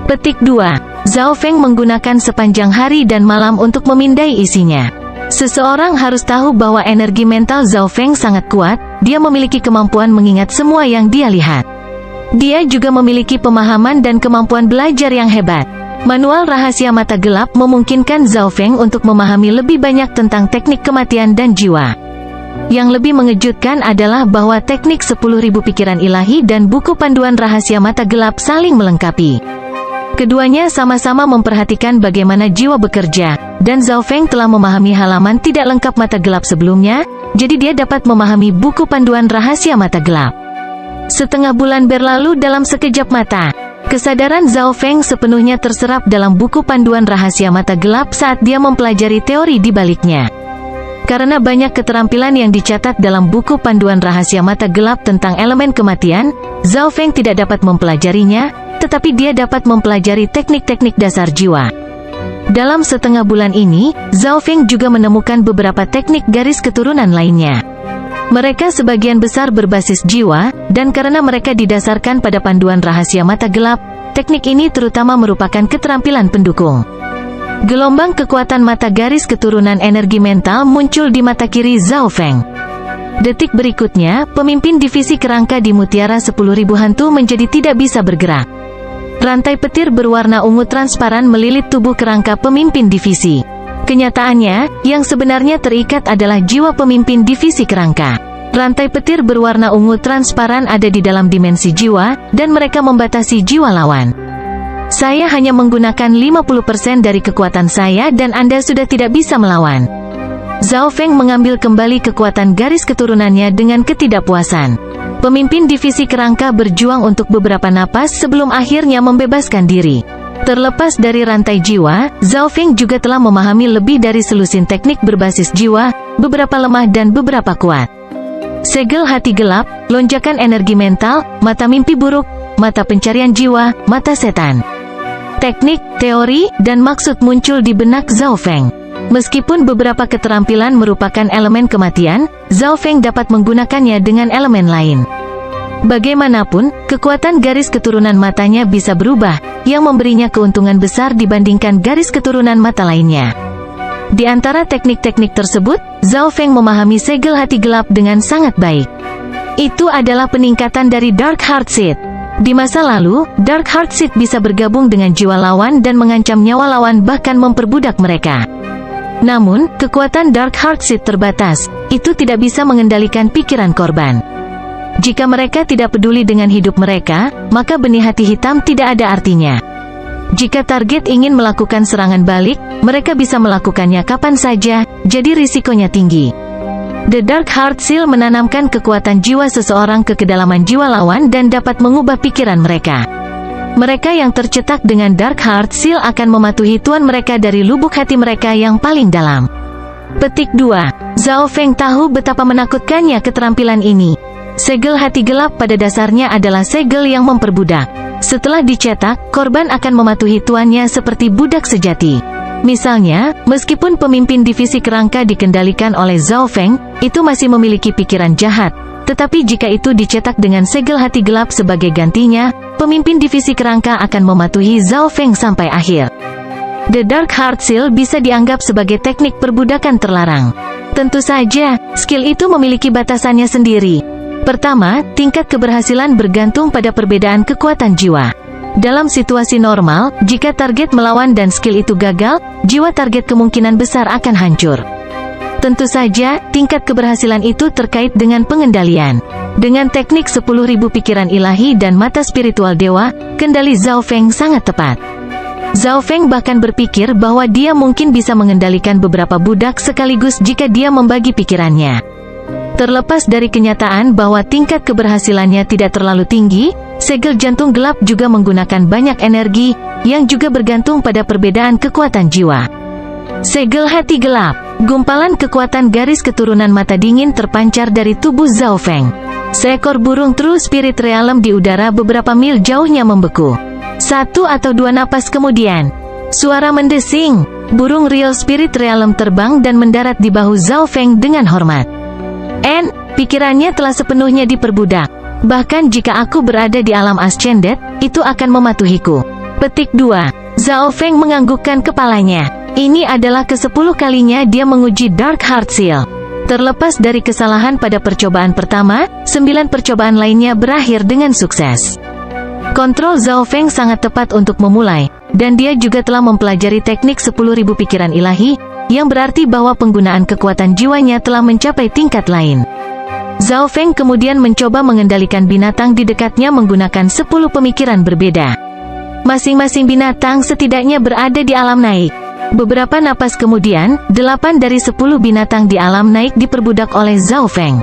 Petik 2. Zhao Feng menggunakan sepanjang hari dan malam untuk memindai isinya. Seseorang harus tahu bahwa energi mental Zhao Feng sangat kuat, dia memiliki kemampuan mengingat semua yang dia lihat. Dia juga memiliki pemahaman dan kemampuan belajar yang hebat. Manual rahasia mata gelap memungkinkan Zhao Feng untuk memahami lebih banyak tentang teknik kematian dan jiwa. Yang lebih mengejutkan adalah bahwa teknik 10.000 pikiran ilahi dan buku panduan rahasia mata gelap saling melengkapi. Keduanya sama-sama memperhatikan bagaimana jiwa bekerja, dan Zhao Feng telah memahami halaman tidak lengkap mata gelap sebelumnya, jadi dia dapat memahami buku panduan rahasia mata gelap. Setengah bulan berlalu dalam sekejap mata. Kesadaran Zhao Feng sepenuhnya terserap dalam buku panduan rahasia mata gelap saat dia mempelajari teori di baliknya. Karena banyak keterampilan yang dicatat dalam buku panduan rahasia mata gelap tentang elemen kematian, Zhao Feng tidak dapat mempelajarinya, tetapi dia dapat mempelajari teknik-teknik dasar jiwa. Dalam setengah bulan ini, Zhao Feng juga menemukan beberapa teknik garis keturunan lainnya. Mereka sebagian besar berbasis jiwa, dan karena mereka didasarkan pada panduan rahasia mata gelap, teknik ini terutama merupakan keterampilan pendukung. Gelombang kekuatan mata garis keturunan energi mental muncul di mata kiri Zhao Feng. Detik berikutnya, pemimpin divisi kerangka di Mutiara 10.000 Hantu menjadi tidak bisa bergerak. Rantai petir berwarna ungu transparan melilit tubuh kerangka pemimpin divisi. Kenyataannya, yang sebenarnya terikat adalah jiwa pemimpin divisi kerangka. Rantai petir berwarna ungu transparan ada di dalam dimensi jiwa, dan mereka membatasi jiwa lawan. Saya hanya menggunakan 50% dari kekuatan saya dan Anda sudah tidak bisa melawan. Zhao Feng mengambil kembali kekuatan garis keturunannya dengan ketidakpuasan. Pemimpin divisi kerangka berjuang untuk beberapa napas sebelum akhirnya membebaskan diri. Terlepas dari rantai jiwa, Zhao Feng juga telah memahami lebih dari selusin teknik berbasis jiwa, beberapa lemah dan beberapa kuat. Segel hati gelap, lonjakan energi mental, mata mimpi buruk, mata pencarian jiwa, mata setan. Teknik, teori, dan maksud muncul di benak Zhao Feng. Meskipun beberapa keterampilan merupakan elemen kematian, Zhao Feng dapat menggunakannya dengan elemen lain. Bagaimanapun, kekuatan garis keturunan matanya bisa berubah, yang memberinya keuntungan besar dibandingkan garis keturunan mata lainnya. Di antara teknik-teknik tersebut, Zhao Feng memahami segel hati gelap dengan sangat baik. Itu adalah peningkatan dari Dark Heart Seed. Di masa lalu, Dark Heart Seed bisa bergabung dengan jiwa lawan dan mengancam nyawa lawan bahkan memperbudak mereka. Namun, kekuatan Dark Heart Seed terbatas, itu tidak bisa mengendalikan pikiran korban. Jika mereka tidak peduli dengan hidup mereka, maka benih hati hitam tidak ada artinya. Jika target ingin melakukan serangan balik, mereka bisa melakukannya kapan saja, jadi risikonya tinggi. The Dark Heart Seal menanamkan kekuatan jiwa seseorang ke kedalaman jiwa lawan dan dapat mengubah pikiran mereka. Mereka yang tercetak dengan Dark Heart Seal akan mematuhi tuan mereka dari lubuk hati mereka yang paling dalam. Petik 2. Zhao Feng tahu betapa menakutkannya keterampilan ini. Segel hati gelap pada dasarnya adalah segel yang memperbudak. Setelah dicetak, korban akan mematuhi tuannya seperti budak sejati. Misalnya, meskipun pemimpin divisi kerangka dikendalikan oleh Zhao Feng, itu masih memiliki pikiran jahat. Tetapi jika itu dicetak dengan segel hati gelap sebagai gantinya, pemimpin divisi kerangka akan mematuhi Zhao Feng sampai akhir. The Dark Heart Seal bisa dianggap sebagai teknik perbudakan terlarang. Tentu saja, skill itu memiliki batasannya sendiri. Pertama, tingkat keberhasilan bergantung pada perbedaan kekuatan jiwa. Dalam situasi normal, jika target melawan dan skill itu gagal, jiwa target kemungkinan besar akan hancur. Tentu saja, tingkat keberhasilan itu terkait dengan pengendalian. Dengan teknik 10.000 pikiran ilahi dan mata spiritual dewa, kendali Zhao Feng sangat tepat. Zhao Feng bahkan berpikir bahwa dia mungkin bisa mengendalikan beberapa budak sekaligus jika dia membagi pikirannya. Terlepas dari kenyataan bahwa tingkat keberhasilannya tidak terlalu tinggi, segel jantung gelap juga menggunakan banyak energi, yang juga bergantung pada perbedaan kekuatan jiwa. Segel hati gelap. Gumpalan kekuatan garis keturunan mata dingin terpancar dari tubuh Zhao Feng. Seekor burung True Spirit Realm di udara beberapa mil jauhnya membeku. 1 atau 2 napas kemudian, suara mendesing. Burung Real Spirit Realm terbang dan mendarat di bahu Zhao Feng dengan hormat. Pikirannya telah sepenuhnya diperbudak. Bahkan jika aku berada di alam Ascended, itu akan mematuhiku. Petik 2. Zhao Feng menganggukkan kepalanya. Ini adalah ke-10 kalinya dia menguji Dark Heart Seal. Terlepas dari kesalahan pada percobaan pertama, 9 percobaan lainnya berakhir dengan sukses. Kontrol Zhao Feng sangat tepat untuk memulai, dan dia juga telah mempelajari teknik 10.000 pikiran ilahi, yang berarti bahwa penggunaan kekuatan jiwanya telah mencapai tingkat lain. Zhao Feng kemudian mencoba mengendalikan binatang di dekatnya menggunakan 10 pemikiran berbeda. Masing-masing binatang setidaknya berada di alam naik. Beberapa napas kemudian, 8 dari 10 binatang di alam naik diperbudak oleh Zhao Feng.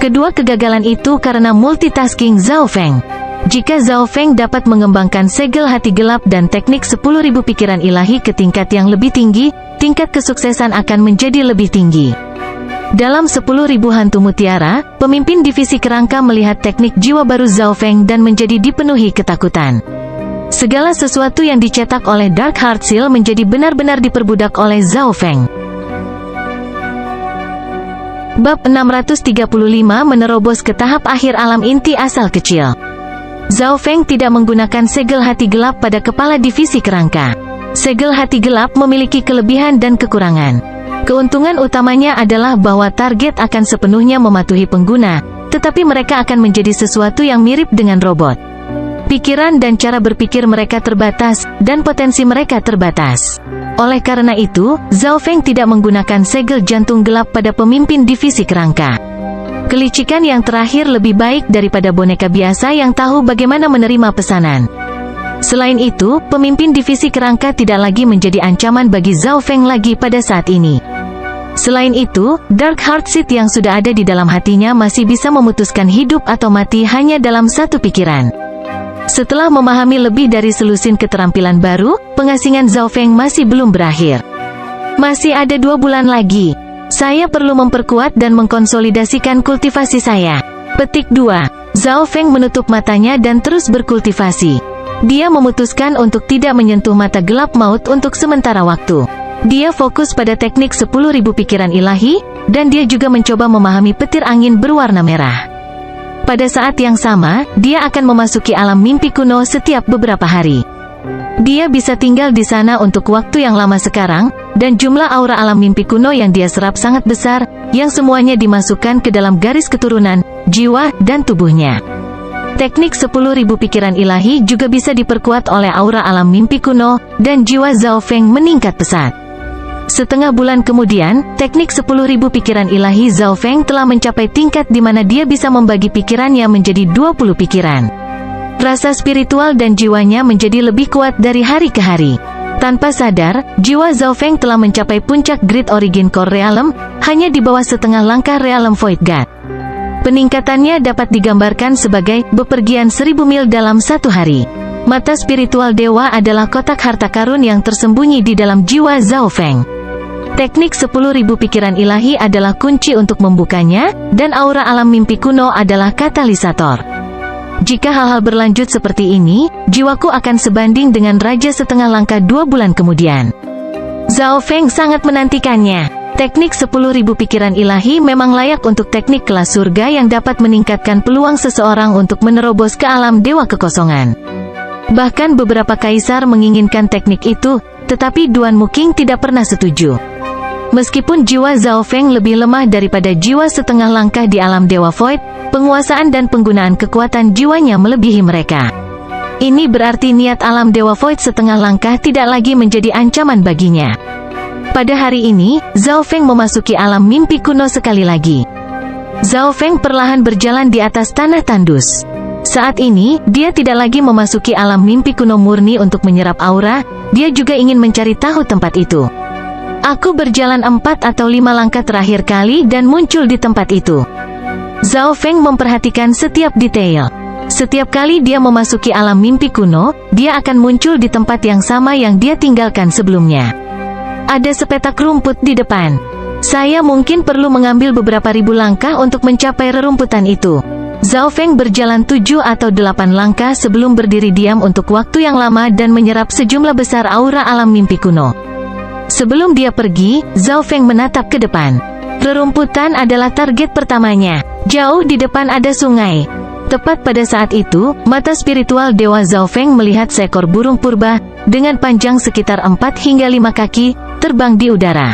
Kedua kegagalan itu karena multitasking Zhao Feng. Jika Zhao Feng dapat mengembangkan segel hati gelap dan teknik 10.000 pikiran ilahi ke tingkat yang lebih tinggi, tingkat kesuksesan akan menjadi lebih tinggi. Dalam 10.000 hantu mutiara, pemimpin divisi kerangka melihat teknik jiwa baru Zhao Feng dan menjadi dipenuhi ketakutan. Segala sesuatu yang dicetak oleh Dark Heart Seal menjadi benar-benar diperbudak oleh Zhao Feng. Bab 635 menerobos ke tahap akhir alam inti asal kecil. Zhao Feng tidak menggunakan segel hati gelap pada kepala divisi kerangka. Segel hati gelap memiliki kelebihan dan kekurangan. Keuntungan utamanya adalah bahwa target akan sepenuhnya mematuhi pengguna, tetapi mereka akan menjadi sesuatu yang mirip dengan robot. Pikiran dan cara berpikir mereka terbatas, dan potensi mereka terbatas. Oleh karena itu, Zhao Feng tidak menggunakan segel jantung gelap pada pemimpin divisi kerangka. Kelicikan yang terakhir lebih baik daripada boneka biasa yang tahu bagaimana menerima pesanan. Selain itu, pemimpin divisi kerangka tidak lagi menjadi ancaman bagi Zhao Feng lagi pada saat ini. Selain itu, Dark Heart Seed yang sudah ada di dalam hatinya masih bisa memutuskan hidup atau mati hanya dalam satu pikiran. Setelah memahami lebih dari selusin keterampilan baru, pengasingan Zhao Feng masih belum berakhir. Masih ada 2 bulan lagi. Saya perlu memperkuat dan mengkonsolidasikan kultivasi saya. Petik 2. Zhao Feng menutup matanya dan terus berkultivasi. Dia memutuskan untuk tidak menyentuh mata gelap maut untuk sementara waktu. Dia fokus pada teknik 10.000 pikiran ilahi, dan dia juga mencoba memahami petir angin berwarna merah. Pada saat yang sama, dia akan memasuki alam mimpi kuno setiap beberapa hari. Dia bisa tinggal di sana untuk waktu yang lama sekarang, dan jumlah aura alam mimpi kuno yang dia serap sangat besar, yang semuanya dimasukkan ke dalam garis keturunan, jiwa, dan tubuhnya. Teknik 10.000 pikiran ilahi juga bisa diperkuat oleh aura alam mimpi kuno, dan jiwa Zhao Feng meningkat pesat. Setengah bulan kemudian, teknik 10.000 pikiran ilahi Zhao Feng telah mencapai tingkat di mana dia bisa membagi pikirannya menjadi 20 pikiran. Rasa spiritual dan jiwanya menjadi lebih kuat dari hari ke hari. Tanpa sadar, jiwa Zhao Feng telah mencapai puncak Great Origin Core Realm, hanya di bawah setengah langkah Realm Void God. Peningkatannya dapat digambarkan sebagai bepergian 1000 mil dalam satu hari. Mata spiritual dewa adalah kotak harta karun yang tersembunyi di dalam jiwa Zhao Feng. Teknik 10.000 pikiran ilahi adalah kunci untuk membukanya, dan aura alam mimpi kuno adalah katalisator. Jika hal-hal berlanjut seperti ini, jiwaku akan sebanding dengan raja setengah langkah 2 bulan kemudian. Zhao Feng sangat menantikannya. Teknik 10.000 pikiran ilahi memang layak untuk teknik kelas surga yang dapat meningkatkan peluang seseorang untuk menerobos ke alam dewa kekosongan. Bahkan beberapa kaisar menginginkan teknik itu, tetapi Duan Muking tidak pernah setuju. Meskipun jiwa Zhao Feng lebih lemah daripada jiwa setengah langkah di alam Dewa Void, penguasaan dan penggunaan kekuatan jiwanya melebihi mereka. Ini berarti niat alam Dewa Void setengah langkah tidak lagi menjadi ancaman baginya. Pada hari ini, Zhao Feng memasuki alam mimpi kuno sekali lagi. Zhao Feng perlahan berjalan di atas tanah tandus. Saat ini, dia tidak lagi memasuki alam mimpi kuno murni untuk menyerap aura, dia juga ingin mencari tahu tempat itu. Aku berjalan 4 atau 5 langkah terakhir kali dan muncul di tempat itu. Zhao Feng memperhatikan setiap detail. Setiap kali dia memasuki alam mimpi kuno, dia akan muncul di tempat yang sama yang dia tinggalkan sebelumnya. Ada sepetak rumput di depan. Saya mungkin perlu mengambil beberapa ribu langkah untuk mencapai rerumputan itu. Zhao Feng berjalan 7 atau 8 langkah sebelum berdiri diam untuk waktu yang lama dan menyerap sejumlah besar aura alam mimpi kuno. Sebelum dia pergi, Zhao Feng menatap ke depan. Rerumputan adalah target pertamanya. Jauh di depan ada sungai. Tepat pada saat itu, mata spiritual Dewa Zhao Feng melihat seekor burung purba, dengan panjang sekitar 4 hingga 5 kaki, terbang di udara.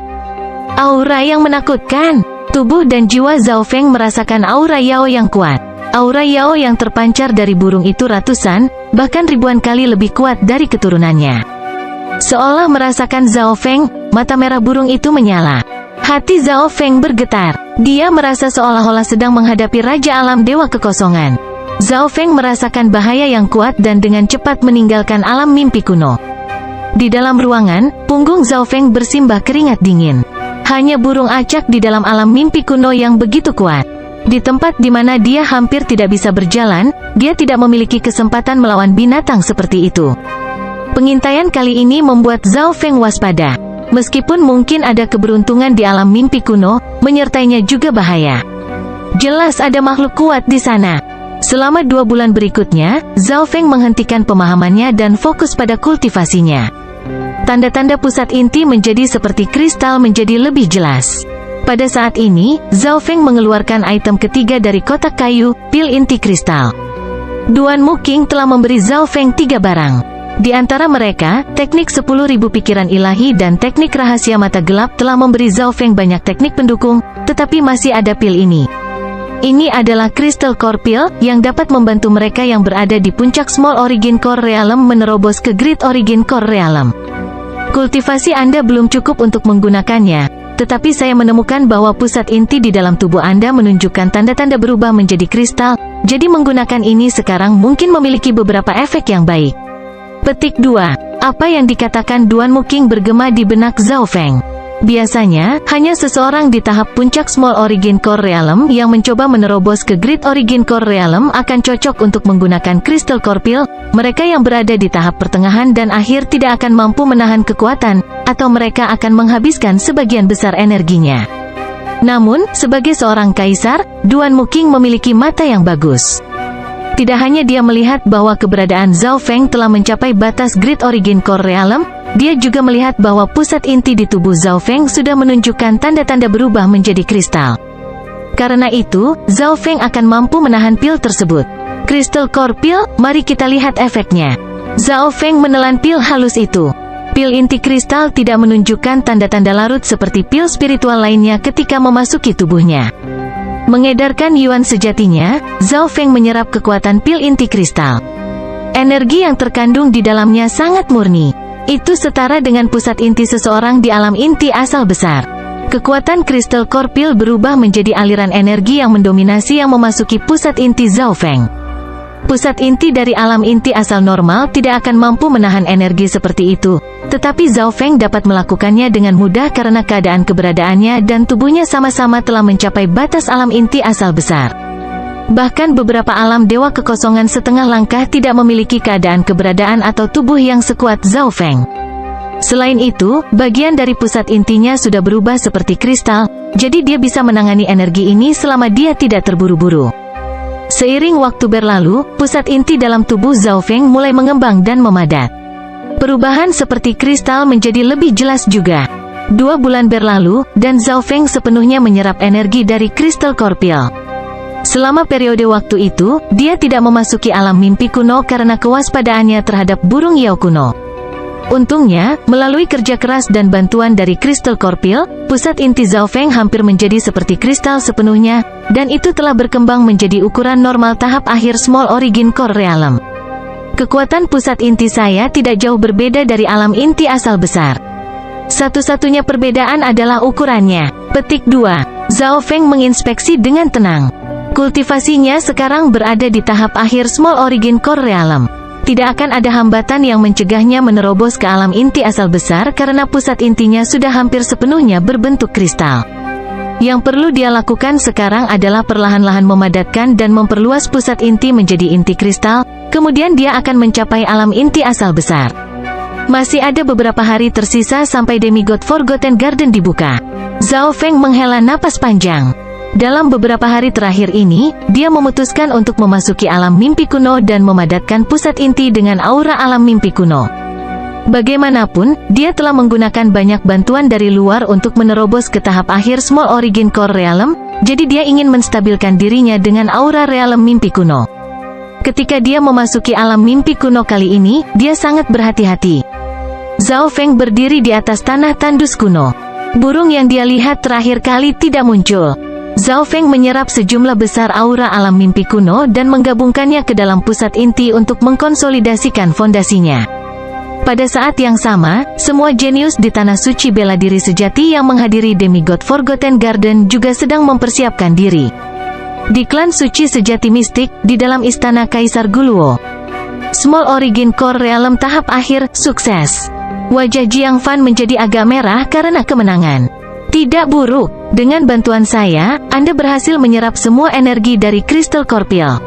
Aura yang menakutkan. Tubuh dan jiwa Zhao Feng merasakan aura Yao yang kuat. Aura Yao yang terpancar dari burung itu ratusan, bahkan ribuan kali lebih kuat dari keturunannya. Seolah merasakan Zhao Feng, mata merah burung itu menyala. Hati Zhao Feng bergetar. Dia merasa seolah-olah sedang menghadapi Raja Alam Dewa Kekosongan. Zhao Feng merasakan bahaya yang kuat dan dengan cepat meninggalkan alam mimpi kuno. Di dalam ruangan, punggung Zhao Feng bersimbah keringat dingin. Hanya burung acak di dalam alam mimpi kuno yang begitu kuat. Di tempat di mana dia hampir tidak bisa berjalan, dia tidak memiliki kesempatan melawan binatang seperti itu. Pengintaian kali ini membuat Zhao Feng waspada. Meskipun mungkin ada keberuntungan di alam mimpi kuno, menyertainya juga bahaya. Jelas ada makhluk kuat di sana. Selama 2 bulan berikutnya, Zhao Feng menghentikan pemahamannya dan fokus pada kultivasinya. Tanda-tanda pusat inti menjadi seperti kristal menjadi lebih jelas. Pada saat ini, Zhao Feng mengeluarkan item ketiga dari kotak kayu, pil inti kristal. Duan Muking telah memberi Zhao Feng 3 barang. Di antara mereka, teknik 10.000 pikiran ilahi dan teknik rahasia mata gelap telah memberi Zhao Feng banyak teknik pendukung, tetapi masih ada pil ini. Ini adalah Crystal Core Pill, yang dapat membantu mereka yang berada di puncak Small Origin Core Realm menerobos ke Great Origin Core Realm. Kultivasi Anda belum cukup untuk menggunakannya, tetapi saya menemukan bahwa pusat inti di dalam tubuh Anda menunjukkan tanda-tanda berubah menjadi kristal, jadi menggunakan ini sekarang mungkin memiliki beberapa efek yang baik. Petik 2. Apa yang dikatakan Duan Muking bergema di benak Zhao Feng. Biasanya, hanya seseorang di tahap puncak Small Origin Core Realm yang mencoba menerobos ke Great Origin Core Realm akan cocok untuk menggunakan Crystal Core Pill. Mereka yang berada di tahap pertengahan dan akhir tidak akan mampu menahan kekuatan, atau mereka akan menghabiskan sebagian besar energinya. Namun, sebagai seorang kaisar, Duan Muking memiliki mata yang bagus. Tidak hanya dia melihat bahwa keberadaan Zhao Feng telah mencapai batas Great Origin Core Realm, dia juga melihat bahwa pusat inti di tubuh Zhao Feng sudah menunjukkan tanda-tanda berubah menjadi kristal. Karena itu, Zhao Feng akan mampu menahan pil tersebut. Crystal Core Pill, mari kita lihat efeknya. Zhao Feng menelan pil halus itu. Pil inti kristal tidak menunjukkan tanda-tanda larut seperti pil spiritual lainnya ketika memasuki tubuhnya. Mengedarkan yuan sejatinya, Zhao Feng menyerap kekuatan pil inti kristal. Energi yang terkandung di dalamnya sangat murni. Itu setara dengan pusat inti seseorang di alam inti asal besar. Kekuatan Crystal Core Pill berubah menjadi aliran energi yang mendominasi yang memasuki pusat inti Zhao Feng. Pusat inti dari alam inti asal normal tidak akan mampu menahan energi seperti itu, tetapi Zhao Feng dapat melakukannya dengan mudah karena keadaan keberadaannya dan tubuhnya sama-sama telah mencapai batas alam inti asal besar. Bahkan beberapa alam dewa kekosongan setengah langkah tidak memiliki keadaan keberadaan atau tubuh yang sekuat Zhao Feng. Selain itu, bagian dari pusat intinya sudah berubah seperti kristal, jadi dia bisa menangani energi ini selama dia tidak terburu-buru. Seiring waktu berlalu, pusat inti dalam tubuh Zhao Feng mulai mengembang dan memadat. Perubahan seperti kristal menjadi lebih jelas juga. 2 bulan berlalu, dan Zhao Feng sepenuhnya menyerap energi dari Crystal Core Pill. Selama periode waktu itu, dia tidak memasuki alam mimpi kuno karena kewaspadaannya terhadap burung Yao kuno. Untungnya, melalui kerja keras dan bantuan dari Crystal Core Pill, pusat inti Zhao Feng hampir menjadi seperti kristal sepenuhnya, dan itu telah berkembang menjadi ukuran normal tahap akhir Small Origin Core Realm. Kekuatan pusat inti saya tidak jauh berbeda dari alam inti asal besar. Satu-satunya perbedaan adalah ukurannya. Petik 2. Zhao Feng menginspeksi dengan tenang. Kultivasinya sekarang berada di tahap akhir Small Origin Core Realm. tidak akan ada hambatan yang mencegahnya menerobos ke alam inti asal besar karena pusat intinya sudah hampir sepenuhnya berbentuk kristal. Yang perlu dia lakukan sekarang adalah perlahan-lahan memadatkan dan memperluas pusat inti menjadi inti kristal, kemudian dia akan mencapai alam inti asal besar. Masih ada beberapa hari tersisa sampai Demigod Forgotten Garden dibuka. Zhao Feng menghela napas panjang. Dalam beberapa hari terakhir ini, dia memutuskan untuk memasuki alam mimpi kuno dan memadatkan pusat inti dengan aura alam mimpi kuno. Bagaimanapun, dia telah menggunakan banyak bantuan dari luar untuk menerobos ke tahap akhir Small Origin Core Realm, jadi dia ingin menstabilkan dirinya dengan aura realm mimpi kuno. Ketika dia memasuki alam mimpi kuno kali ini, dia sangat berhati-hati. Zhao Feng berdiri di atas tanah tandus kuno. Burung yang dia lihat terakhir kali tidak muncul. Zhao Feng menyerap sejumlah besar aura alam mimpi kuno dan menggabungkannya ke dalam pusat inti untuk mengkonsolidasikan fondasinya. Pada saat yang sama, semua jenius di Tanah Suci Bela Diri Sejati yang menghadiri Demigod Forgotten Garden juga sedang mempersiapkan diri. Di klan suci sejati mistik, di dalam istana Kaisar Guluo. Small Origin Core Realm tahap akhir, sukses. Wajah Jiang Fan menjadi agak merah karena kemenangan. Tidak buruk. Dengan bantuan saya, Anda berhasil menyerap semua energi dari Crystal Corpil.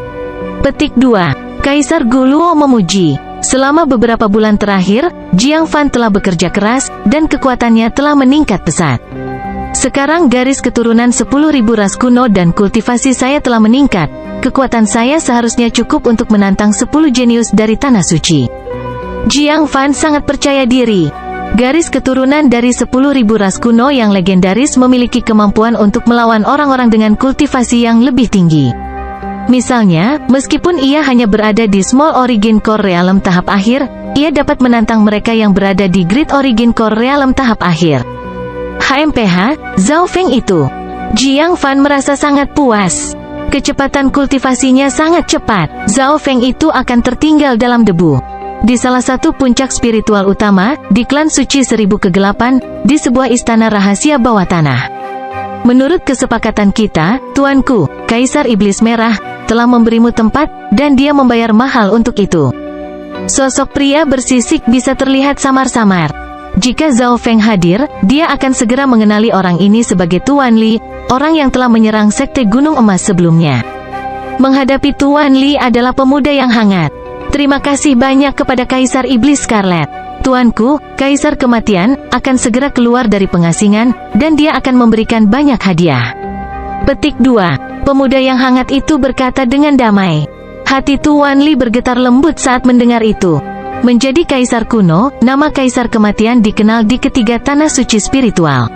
Petik 2. Kaisar Guluo memuji. Selama beberapa bulan terakhir, Jiang Fan telah bekerja keras, dan kekuatannya telah meningkat pesat. Sekarang garis keturunan 10.000 ras kuno dan kultivasi saya telah meningkat. Kekuatan saya seharusnya cukup untuk menantang 10 jenius dari Tanah Suci. Jiang Fan sangat percaya diri. Garis keturunan dari 10.000 ras kuno yang legendaris memiliki kemampuan untuk melawan orang-orang dengan kultivasi yang lebih tinggi. Misalnya, meskipun ia hanya berada di Small Origin Core Realm tahap akhir, ia dapat menantang mereka yang berada di Great Origin Core Realm tahap akhir. HMPH, Zhao Feng itu. Jiang Fan merasa sangat puas. Kecepatan kultivasinya sangat cepat. Zhao Feng itu akan tertinggal dalam debu. Di salah satu puncak spiritual utama, di klan suci 1000 kegelapan, di sebuah istana rahasia bawah tanah. Menurut kesepakatan kita, Tuanku, Kaisar Iblis Merah, telah memberimu tempat, dan dia membayar mahal untuk itu. Sosok pria bersisik bisa terlihat samar-samar. Jika Zhao Feng hadir, dia akan segera mengenali orang ini sebagai Tuan Li, orang yang telah menyerang Sekte Gunung Emas sebelumnya. Menghadapi Tuan Li adalah pemuda yang hangat. Terima kasih banyak kepada Kaisar Iblis Scarlet. Tuanku, Kaisar Kematian, akan segera keluar dari pengasingan, dan dia akan memberikan banyak hadiah. Petik 2. Pemuda yang hangat itu berkata dengan damai. Hati Tuan Li bergetar lembut saat mendengar itu. Menjadi Kaisar kuno, nama Kaisar Kematian dikenal di ketiga tanah suci spiritual.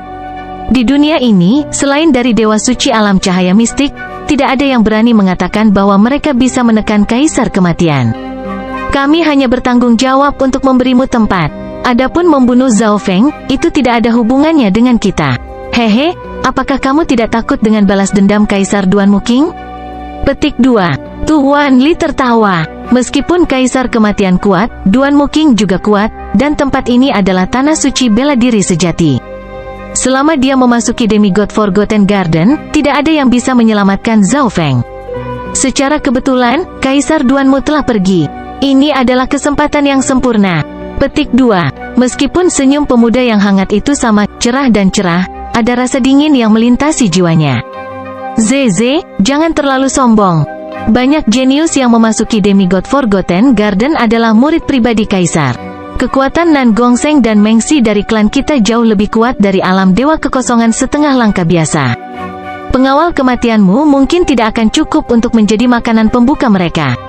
Di dunia ini, selain dari Dewa Suci Alam Cahaya Mistik, tidak ada yang berani mengatakan bahwa mereka bisa menekan Kaisar Kematian. Kami hanya bertanggung jawab untuk memberimu tempat. Adapun membunuh Zhao Feng, itu tidak ada hubungannya dengan kita. Hehe, apakah kamu tidak takut dengan balas dendam Kaisar Duan Muking? Petik 2. Tuan Li tertawa. Meskipun Kaisar Kematian kuat, Duan Muking juga kuat, dan tempat ini adalah Tanah Suci Bela Diri Sejati. Selama dia memasuki Demigod Forgotten Garden, tidak ada yang bisa menyelamatkan Zhao Feng. Secara kebetulan, Kaisar Duanmu telah pergi. Ini adalah kesempatan yang sempurna. Petik 2. Meskipun senyum pemuda yang hangat itu sama cerah dan cerah, ada rasa dingin yang melintasi jiwanya. Zeze, jangan terlalu sombong. Banyak jenius yang memasuki Demigod Forgotten Garden adalah murid pribadi Kaisar. Kekuatan Nan Gongseng dan Mengsi dari klan kita jauh lebih kuat dari alam dewa kekosongan setengah langkah biasa. Pengawal kematianmu mungkin tidak akan cukup untuk menjadi makanan pembuka mereka.